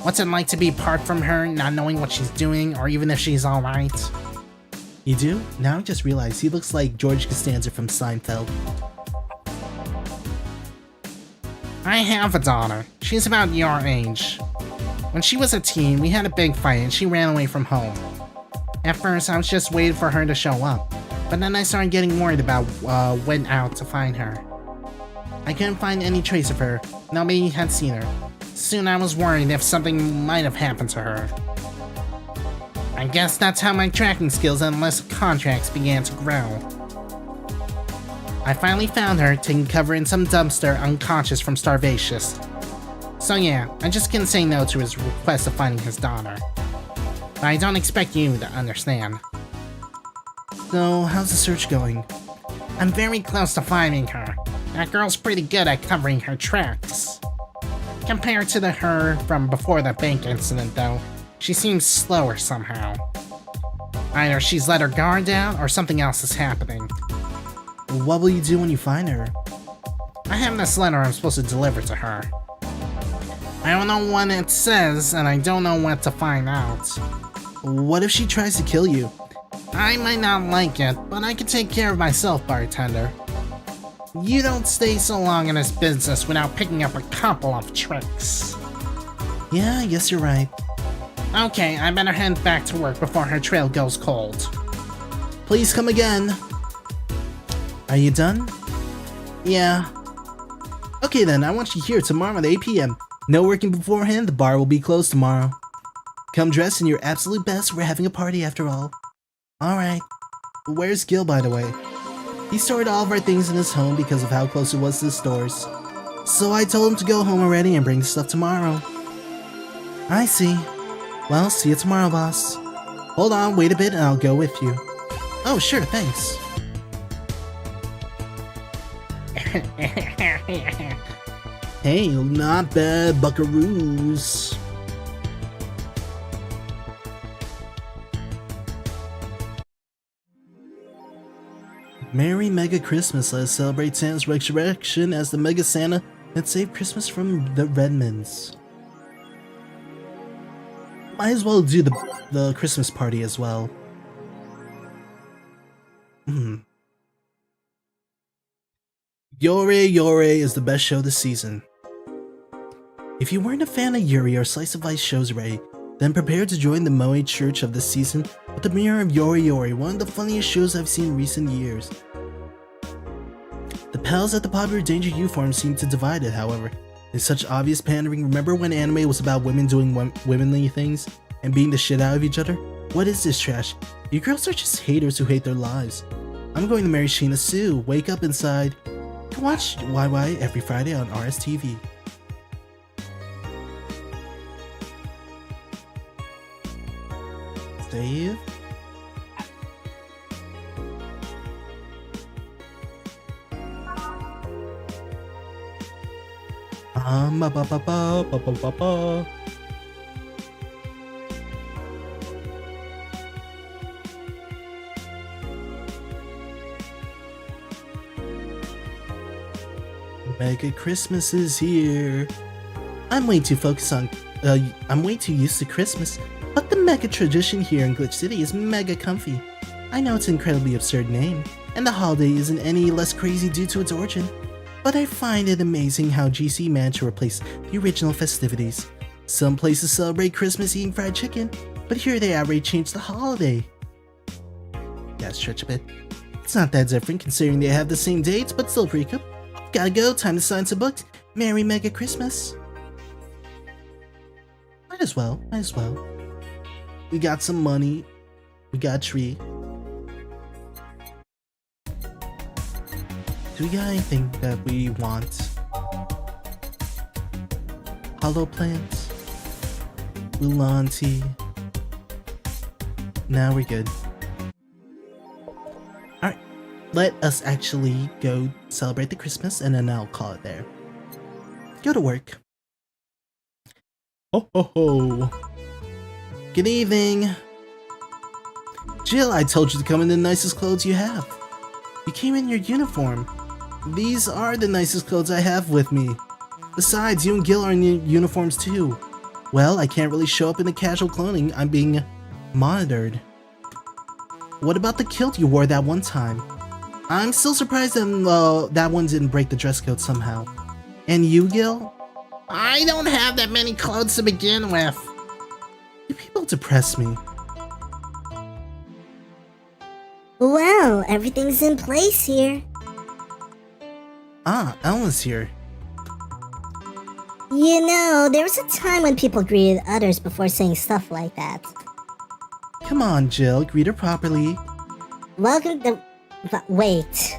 What's it like to be apart from her, not knowing what she's doing, or even if she's alright? You do? Now I just realized he looks like George Costanza from Seinfeld. I have a daughter. She's about your age. When she was a teen, we had a big fight and she ran away from home. At first, I was just waiting for her to show up, but then I started getting worried about went out to find her. I couldn't find any trace of her. Nobody had seen her. Soon I was worried if something might have happened to her. I guess that's how my tracking skills and list of contracts began to grow. I finally found her, taking cover in some dumpster unconscious from starvation. So yeah, I just couldn't say no to his request of finding his daughter. But I don't expect you to understand. So, how's the search going? I'm very close to finding her. That girl's pretty good at covering her tracks. Compared to her from before the bank incident though, she seems slower somehow. Either she's let her guard down or something else is happening. What will you do when you find her? I have this letter I'm supposed to deliver to her. I don't know what it says, and I don't know what to find out. What if she tries to kill you? I might not like it, but I can take care of myself, bartender. You don't stay so long in this business without picking up a couple of tricks. Yeah, I guess you're right. Okay, I better head back to work before her trail goes cold. Please come again. Are you done? Yeah. Okay then, I want you here tomorrow at 8 p.m. No working beforehand, the bar will be closed tomorrow. Come dressed in your absolute best, we're having a party after all. Alright. Where's Gil, by the way? He stored all of our things in his home because of how close it was to the stores. So I told him to go home already and bring the stuff tomorrow. I see. Well, see you tomorrow, boss. Hold on, wait a bit and I'll go with you. Oh, sure, thanks. Hey, not bad, buckaroos. Merry Mega Christmas. Let us celebrate Santa's resurrection as the Mega Santa that saved Christmas from the Redmonds. Might as well do the Christmas party as well. Yore Yore is the best show this season. If you weren't a fan of Yuri or Slice of Life shows Ray, then prepare to join the Moe Church of this season with the premiere of Yore Yore, one of the funniest shows I've seen in recent years. The pals at the popular Danger U forum seem to divide it, however. It's such obvious pandering. Remember when anime was about women doing womanly things and beating the shit out of each other? What is this trash? You girls are just haters who hate their lives. I'm going to marry Sheena Sue. Wake up inside. You can watch YY every Friday on RSTV. Save. Ba ba ba ba ba ba ba ba. Mega Christmas is here. I'm way too focused on I'm way too used to Christmas, but the mega tradition here in Glitch City is mega comfy. I know it's an incredibly absurd name, and the holiday isn't any less crazy due to its origin, but I find it amazing how GC managed to replace the original festivities. Some places celebrate Christmas eating fried chicken, but here they outright changed the holiday. Gotta stretch a bit. It's not that different considering they have the same dates, but still pretty cool. Gotta go, time to sign some books. Merry Mega Christmas. Might as well, might as well. We got some money. We got a tree. Do we got anything that we want? Hollow plants? Ulan tea? Now we're good. Alright, let us actually go celebrate the Christmas and then I'll call it there. Go to work. Ho ho ho! Good evening. Jill, I told you to come in the nicest clothes you have. You came in your uniform. These are the nicest clothes I have with me. Besides, you and Gil are in uniforms too. Well, I can't really show up in the casual clothing. I'm being monitored. What about the kilt you wore that one time? I'm still surprised that one didn't break the dress code somehow. And you, Gil? I don't have that many clothes to begin with. You people depress me. Well, everything's in place here. Ah, Elma's here. You know, there was a time when people greeted others before saying stuff like that. Come on, Jill, greet her properly. Welcome to... Wait.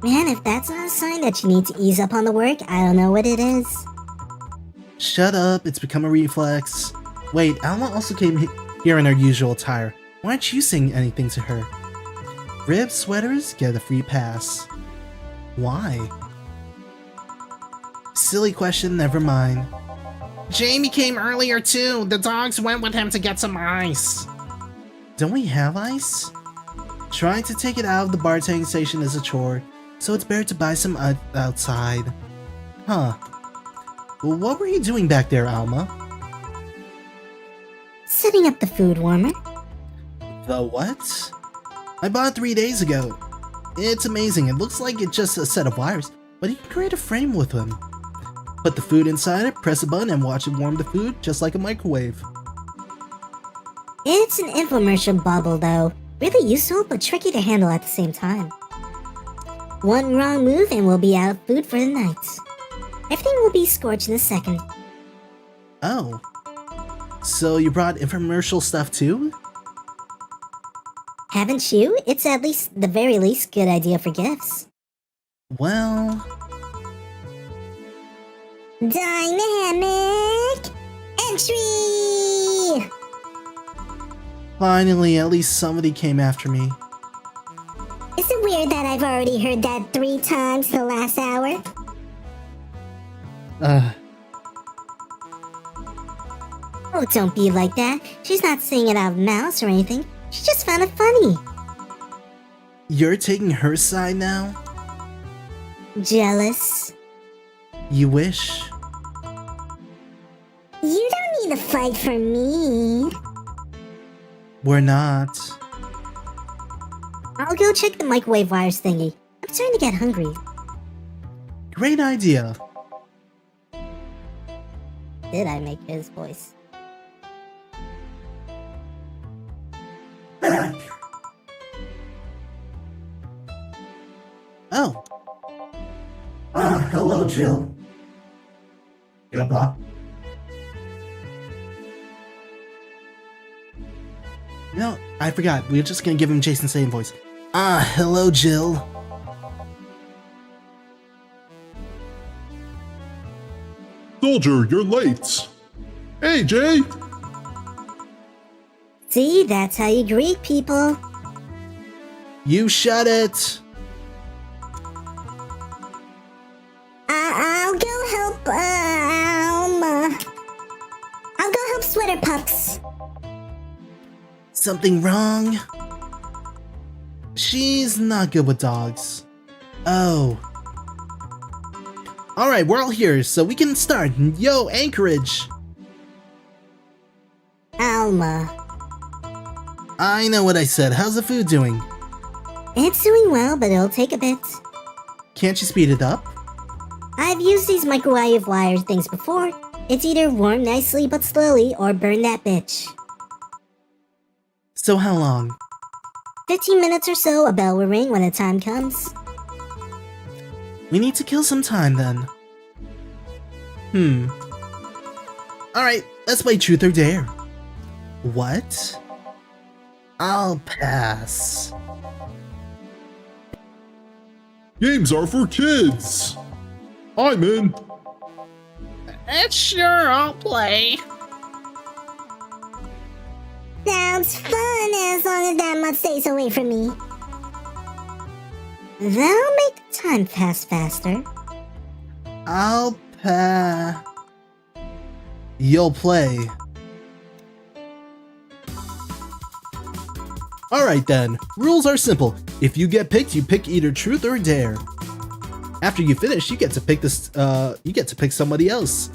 Man, if that's not a sign that you need to ease up on the work, I don't know what it is. Shut up, it's become a reflex. Wait, Alma also came here in her usual attire. Why aren't you saying anything to her? Rib sweaters get a free pass. Why? Silly question, never mind. Jamie came earlier too. The dogs went with him to get some ice. Don't we have ice? Trying to take it out of the bartending station is a chore, so it's better to buy some outside. Huh. Well, what were you doing back there, Alma? Setting up the food warmer. The what? I bought it 3 days ago. It's amazing. It looks like it's just a set of wires, but you can create a frame with them. Put the food inside it, press a button, and watch it warm the food just like a microwave. It's an infomercial bubble, though. Really useful, but tricky to handle at the same time. One wrong move and we'll be out of food for the night. Everything will be scorched in a second. Oh. So you brought infomercial stuff too? Haven't you? It's at least, the very least, good idea for gifts. Well... Dynamic entry! Finally, at least somebody came after me. Is it weird that I've already heard that 3 times the last hour? Oh, don't be like that. She's not saying it out of malice or anything. She just found it funny. You're taking her side now? Jealous? You wish. You don't need to fight for me. We're not. I'll go check the microwave wires thingy. I'm starting to get hungry. Great idea. Did I make his voice? Oh, Hello, Jill. Goodbye. no, I forgot. We were just gonna give him Jason Same voice. Ah, hello, Jill. Soldier, you're late. Hey, Jay. See, that's how you greet people. You shut it. I'll go help, Alma. I'll go help Sweater Pups. Something wrong? She's not good with dogs. Oh. Alright, we're all here, so we can start. Yo, Anchorage! Alma. I know what I said. How's the food doing? It's doing well, but it'll take a bit. Can't you speed it up? I've used these microwave wire things before. It's either warm nicely but slowly, or burn that bitch. So how long? 15 minutes or so, a bell will ring when the time comes. We need to kill some time then. Alright, let's play Truth or Dare. What? I'll pass. Games are for kids. I'm in. Sure, I'll play. Sounds fun as long as that mutt stays away from me. That'll make the time pass faster. I'll pass. You'll play. Alright then, rules are simple. If you get picked, you pick either truth or dare. After you finish, you get to pick this. You get to pick somebody else.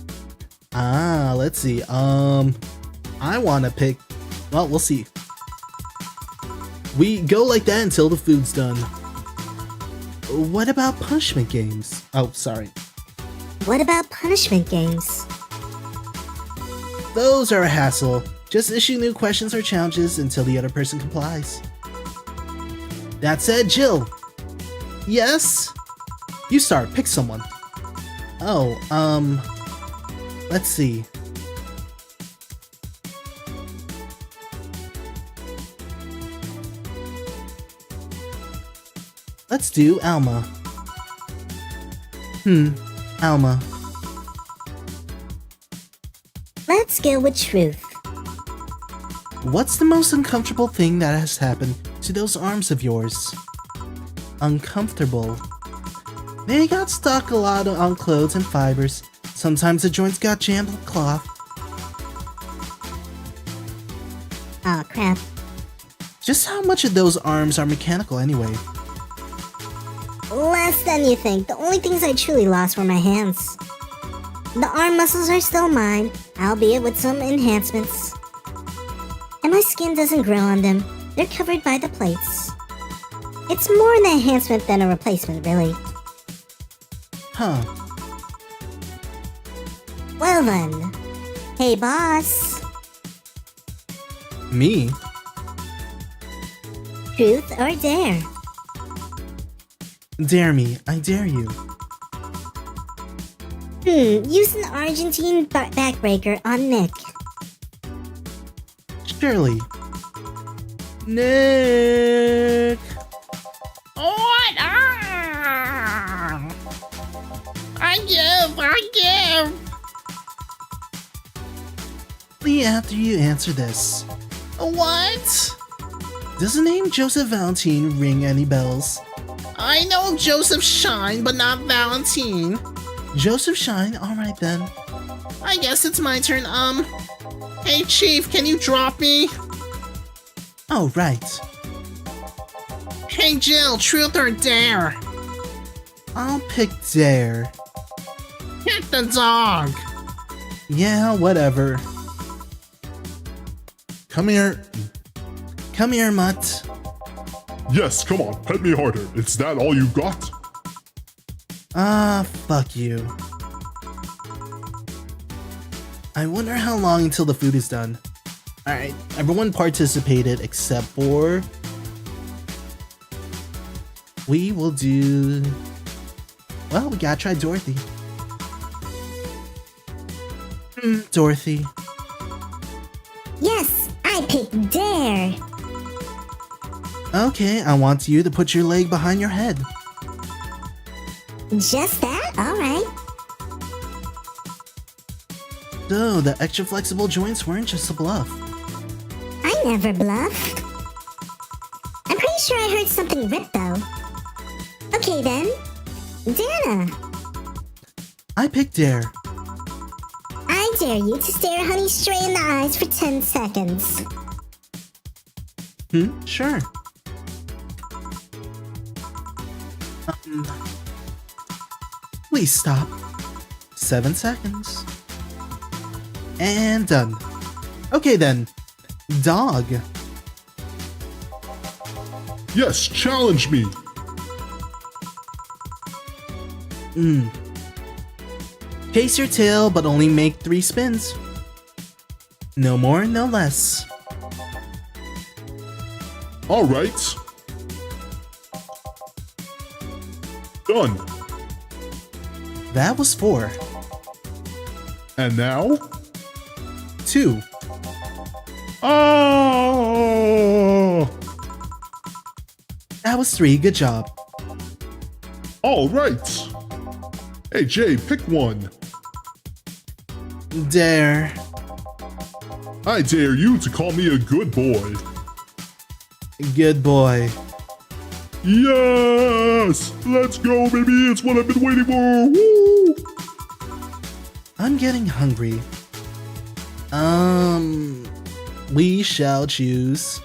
Let's see. I want to pick. Well, we'll see. We go like that until the food's done. What about punishment games? Oh, sorry. What about punishment games? Those are a hassle. Just issue new questions or challenges until the other person complies. That said, Jill. Yes? You start. Pick someone. Oh, let's see. Let's do Alma. Alma. Let's go with truth. What's the most uncomfortable thing that has happened to those arms of yours? Uncomfortable. They got stuck a lot on clothes and fibers. Sometimes the joints got jammed with cloth. Aw, crap. Just how much of those arms are mechanical anyway? Less than you think. The only things I truly lost were my hands. The arm muscles are still mine, albeit with some enhancements. And my skin doesn't grow on them. They're covered by the plates. It's more an enhancement than a replacement, really. Huh. Well then. Hey, boss. Me? Truth or dare? Dare me, I dare you. Use an Argentine backbreaker on Nick. Surely. Nick! What? I give! Only after you answer this. What? Does the name Joseph Valentine ring any bells? I know Joseph Shine, but not Valentine. Joseph Shine, alright then. I guess it's my turn, Hey Chief, can you drop me? Oh, right. Hey Jill, truth or dare? I'll pick dare. Hit the dog. Yeah, whatever. Come here. Come here, Mutt. Yes, come on, pet me harder. It's that all you got? Fuck you. I wonder how long until the food is done. Alright, everyone participated except for... We will do... Well, we gotta try Dorothy. Dorothy. Yes, I pick dare. Okay, I want you to put your leg behind your head. Just that? Alright. So, the extra flexible joints weren't just a bluff. I never bluff. I'm pretty sure I heard something rip though. Okay then. Dana, I picked dare. I dare you to stare Honey straight in the eyes for 10 seconds. Sure. Please stop. 7 seconds. And done. Okay then. Dog. Yes, challenge me. Chase your tail, but only make 3 spins. No more, no less. All right. Done. That was 4. And now? 2. Oh! That was 3. Good job. All right. Hey Jay, pick one. Dare. I dare you to call me a good boy. Good boy. Yes! Let's go, baby! It's what I've been waiting for! Woo! I'm getting hungry. We shall choose.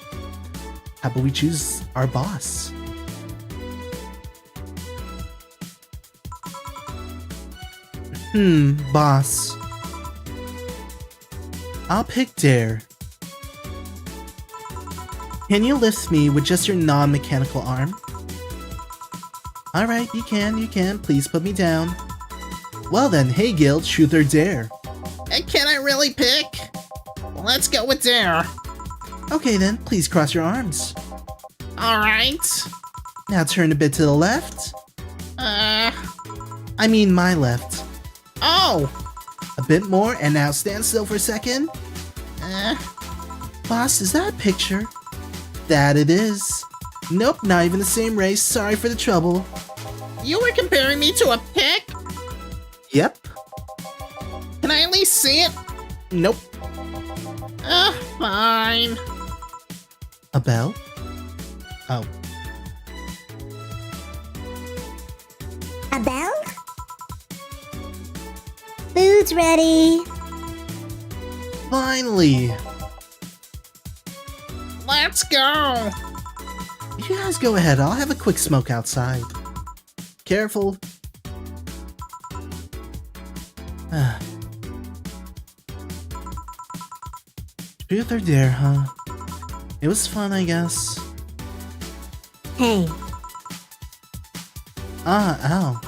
How about we choose our boss? Boss. I'll pick Dare. Can you lift me with just your non-mechanical arm? Alright, you can. Please put me down. Well then, hey Guild, truth or dare? Can I really pick? Let's go with Dare. Okay then, please cross your arms. Alright. Now turn a bit to the left. I mean my left. Oh! A bit more, and now stand still for a second. Boss, is that a picture? That it is. Nope, not even the same race. Sorry for the trouble. You were comparing me to a pick? Yep. Can I at least see it? Nope. Fine. A bell? Oh. A bell? Food's ready. Finally! Let's go. You guys go ahead, I'll have a quick smoke outside. Careful. Truth or dare, huh? It was fun, I guess. Hey, Ow.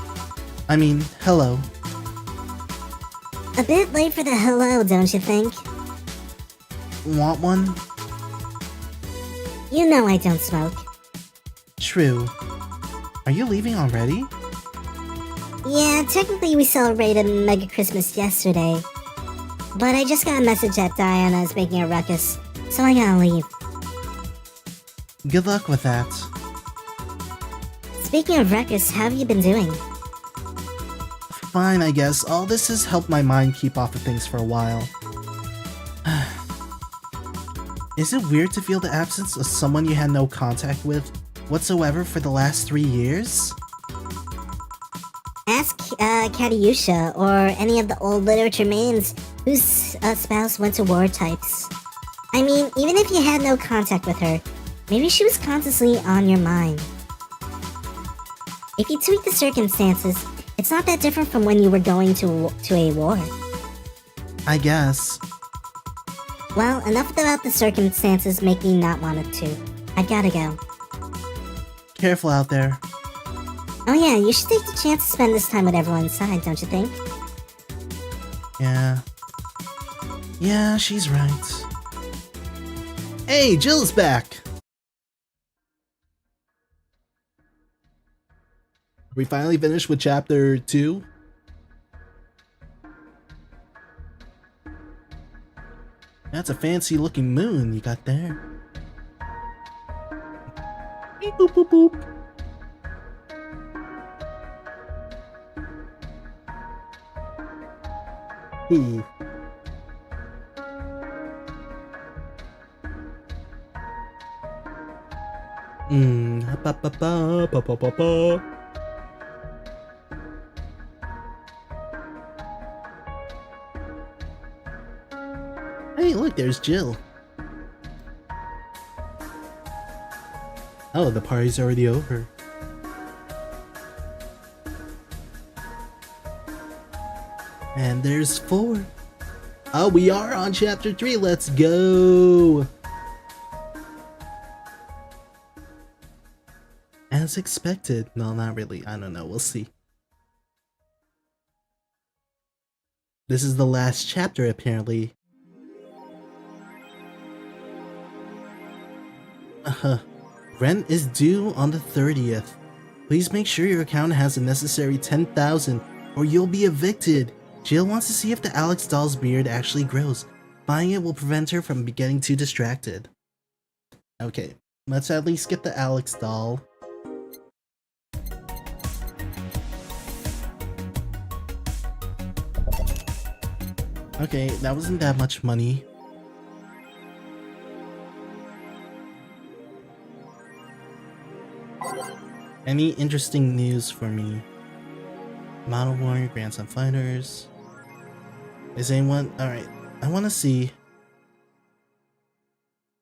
I mean, hello. a bit late for the hello, don't you think? Want one? You know I don't smoke. True. Are you leaving already? Yeah, technically we celebrated Mega Christmas yesterday. But I just got a message that Diana is making a ruckus, so I gotta leave. Good luck with that. Speaking of ruckus, how have you been doing? Fine, I guess. All this has helped my mind keep off of things for a while. Is it weird to feel the absence of someone you had no contact with whatsoever for the last 3 years? Ask Katyusha or any of the old literature maidens whose spouse went to war types. I mean, even if you had no contact with her, maybe she was constantly on your mind. If you tweak the circumstances, it's not that different from when you were going to a war. I guess. Well, enough about the circumstances make me not want it to. I gotta go. Careful out there. Oh yeah, you should take the chance to spend this time with everyone inside, don't you think? Yeah. Yeah, she's right. Hey, Jill's back! We finally finished with chapter 2. That's a fancy looking moon you got there. Beep boop boop boop. Ooh. Pa pa pa pa pa pa pa. Hey, look, there's Jill. Oh, the party's already over. And there's 4. Oh, we are on chapter 3. Let's go. As expected. No, not really. I don't know. We'll see. This is the last chapter, apparently. Rent is due on the 30th. Please make sure your account has the necessary 10,000 or you'll be evicted. Jill wants to see if the Alex doll's beard actually grows. Buying it will prevent her from getting too distracted. Okay, let's at least get the Alex doll. Okay, that wasn't that much money. Any interesting news for me? Model Warrior, Grandson Fighters. Is anyone... Alright. I want to see.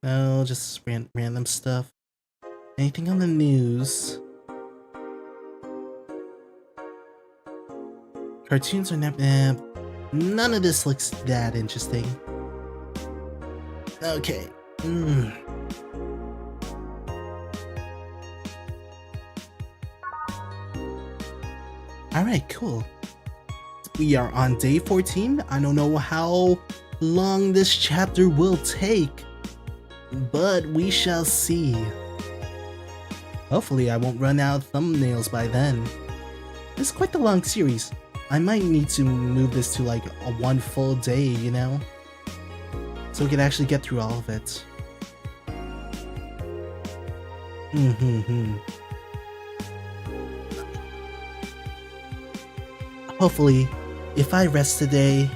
No, just random stuff. Anything on the news? Cartoons are never. None of this looks that interesting. Okay. Alright, cool. We are on day 14. I don't know how long this chapter will take, but we shall see. Hopefully I won't run out of thumbnails by then. It's quite the long series. I might need to move this to like a one full day, you know? So we can actually get through all of it. Hopefully, if I rest today,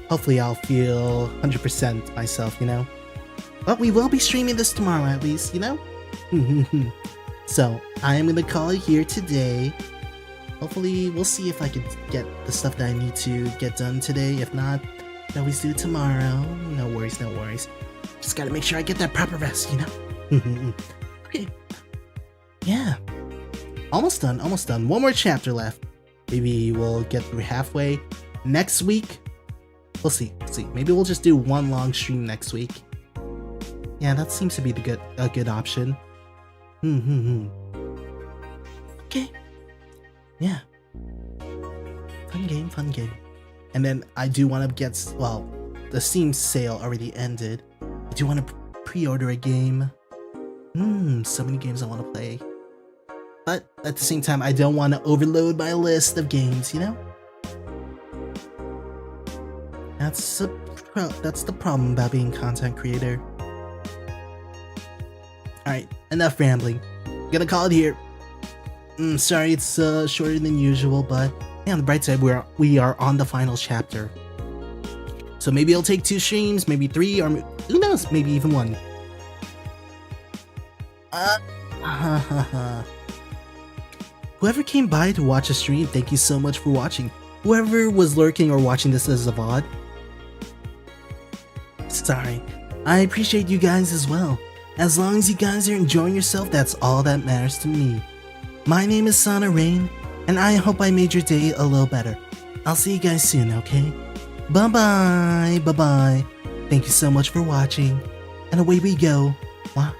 hopefully I'll feel 100% myself, you know? But we will be streaming this tomorrow at least, you know? So, I am gonna call it here today. Hopefully, we'll see if I can get the stuff that I need to get done today. If not, I always do it tomorrow. No worries, no worries. Just gotta make sure I get that proper rest, you know? Okay. Yeah. Almost done, almost done. One more chapter left. Maybe we'll get through halfway. Next week, we'll see. Maybe we'll just do one long stream next week. Yeah, that seems to be a good option. Okay. Yeah. Fun game, fun game. And then I do want to get, well, the Steam sale already ended. I do want to pre-order a game. So many games I want to play. But at the same time, I don't want to overload my list of games, you know? That's the problem about being a content creator. Alright, enough rambling. Gonna call it here. Sorry it's shorter than usual, but hey, on the bright side, we are on the final chapter. So maybe it'll take 2 streams, maybe 3, or who knows, maybe even 1. Whoever came by to watch a stream, thank you so much for watching. Whoever was lurking or watching this as a VOD, sorry. I appreciate you guys as well. As long as you guys are enjoying yourself, that's all that matters to me. My name is Sono Rayn, and I hope I made your day a little better. I'll see you guys soon, okay? Bye-bye, bye-bye. Thank you so much for watching, and away we go. Mwah.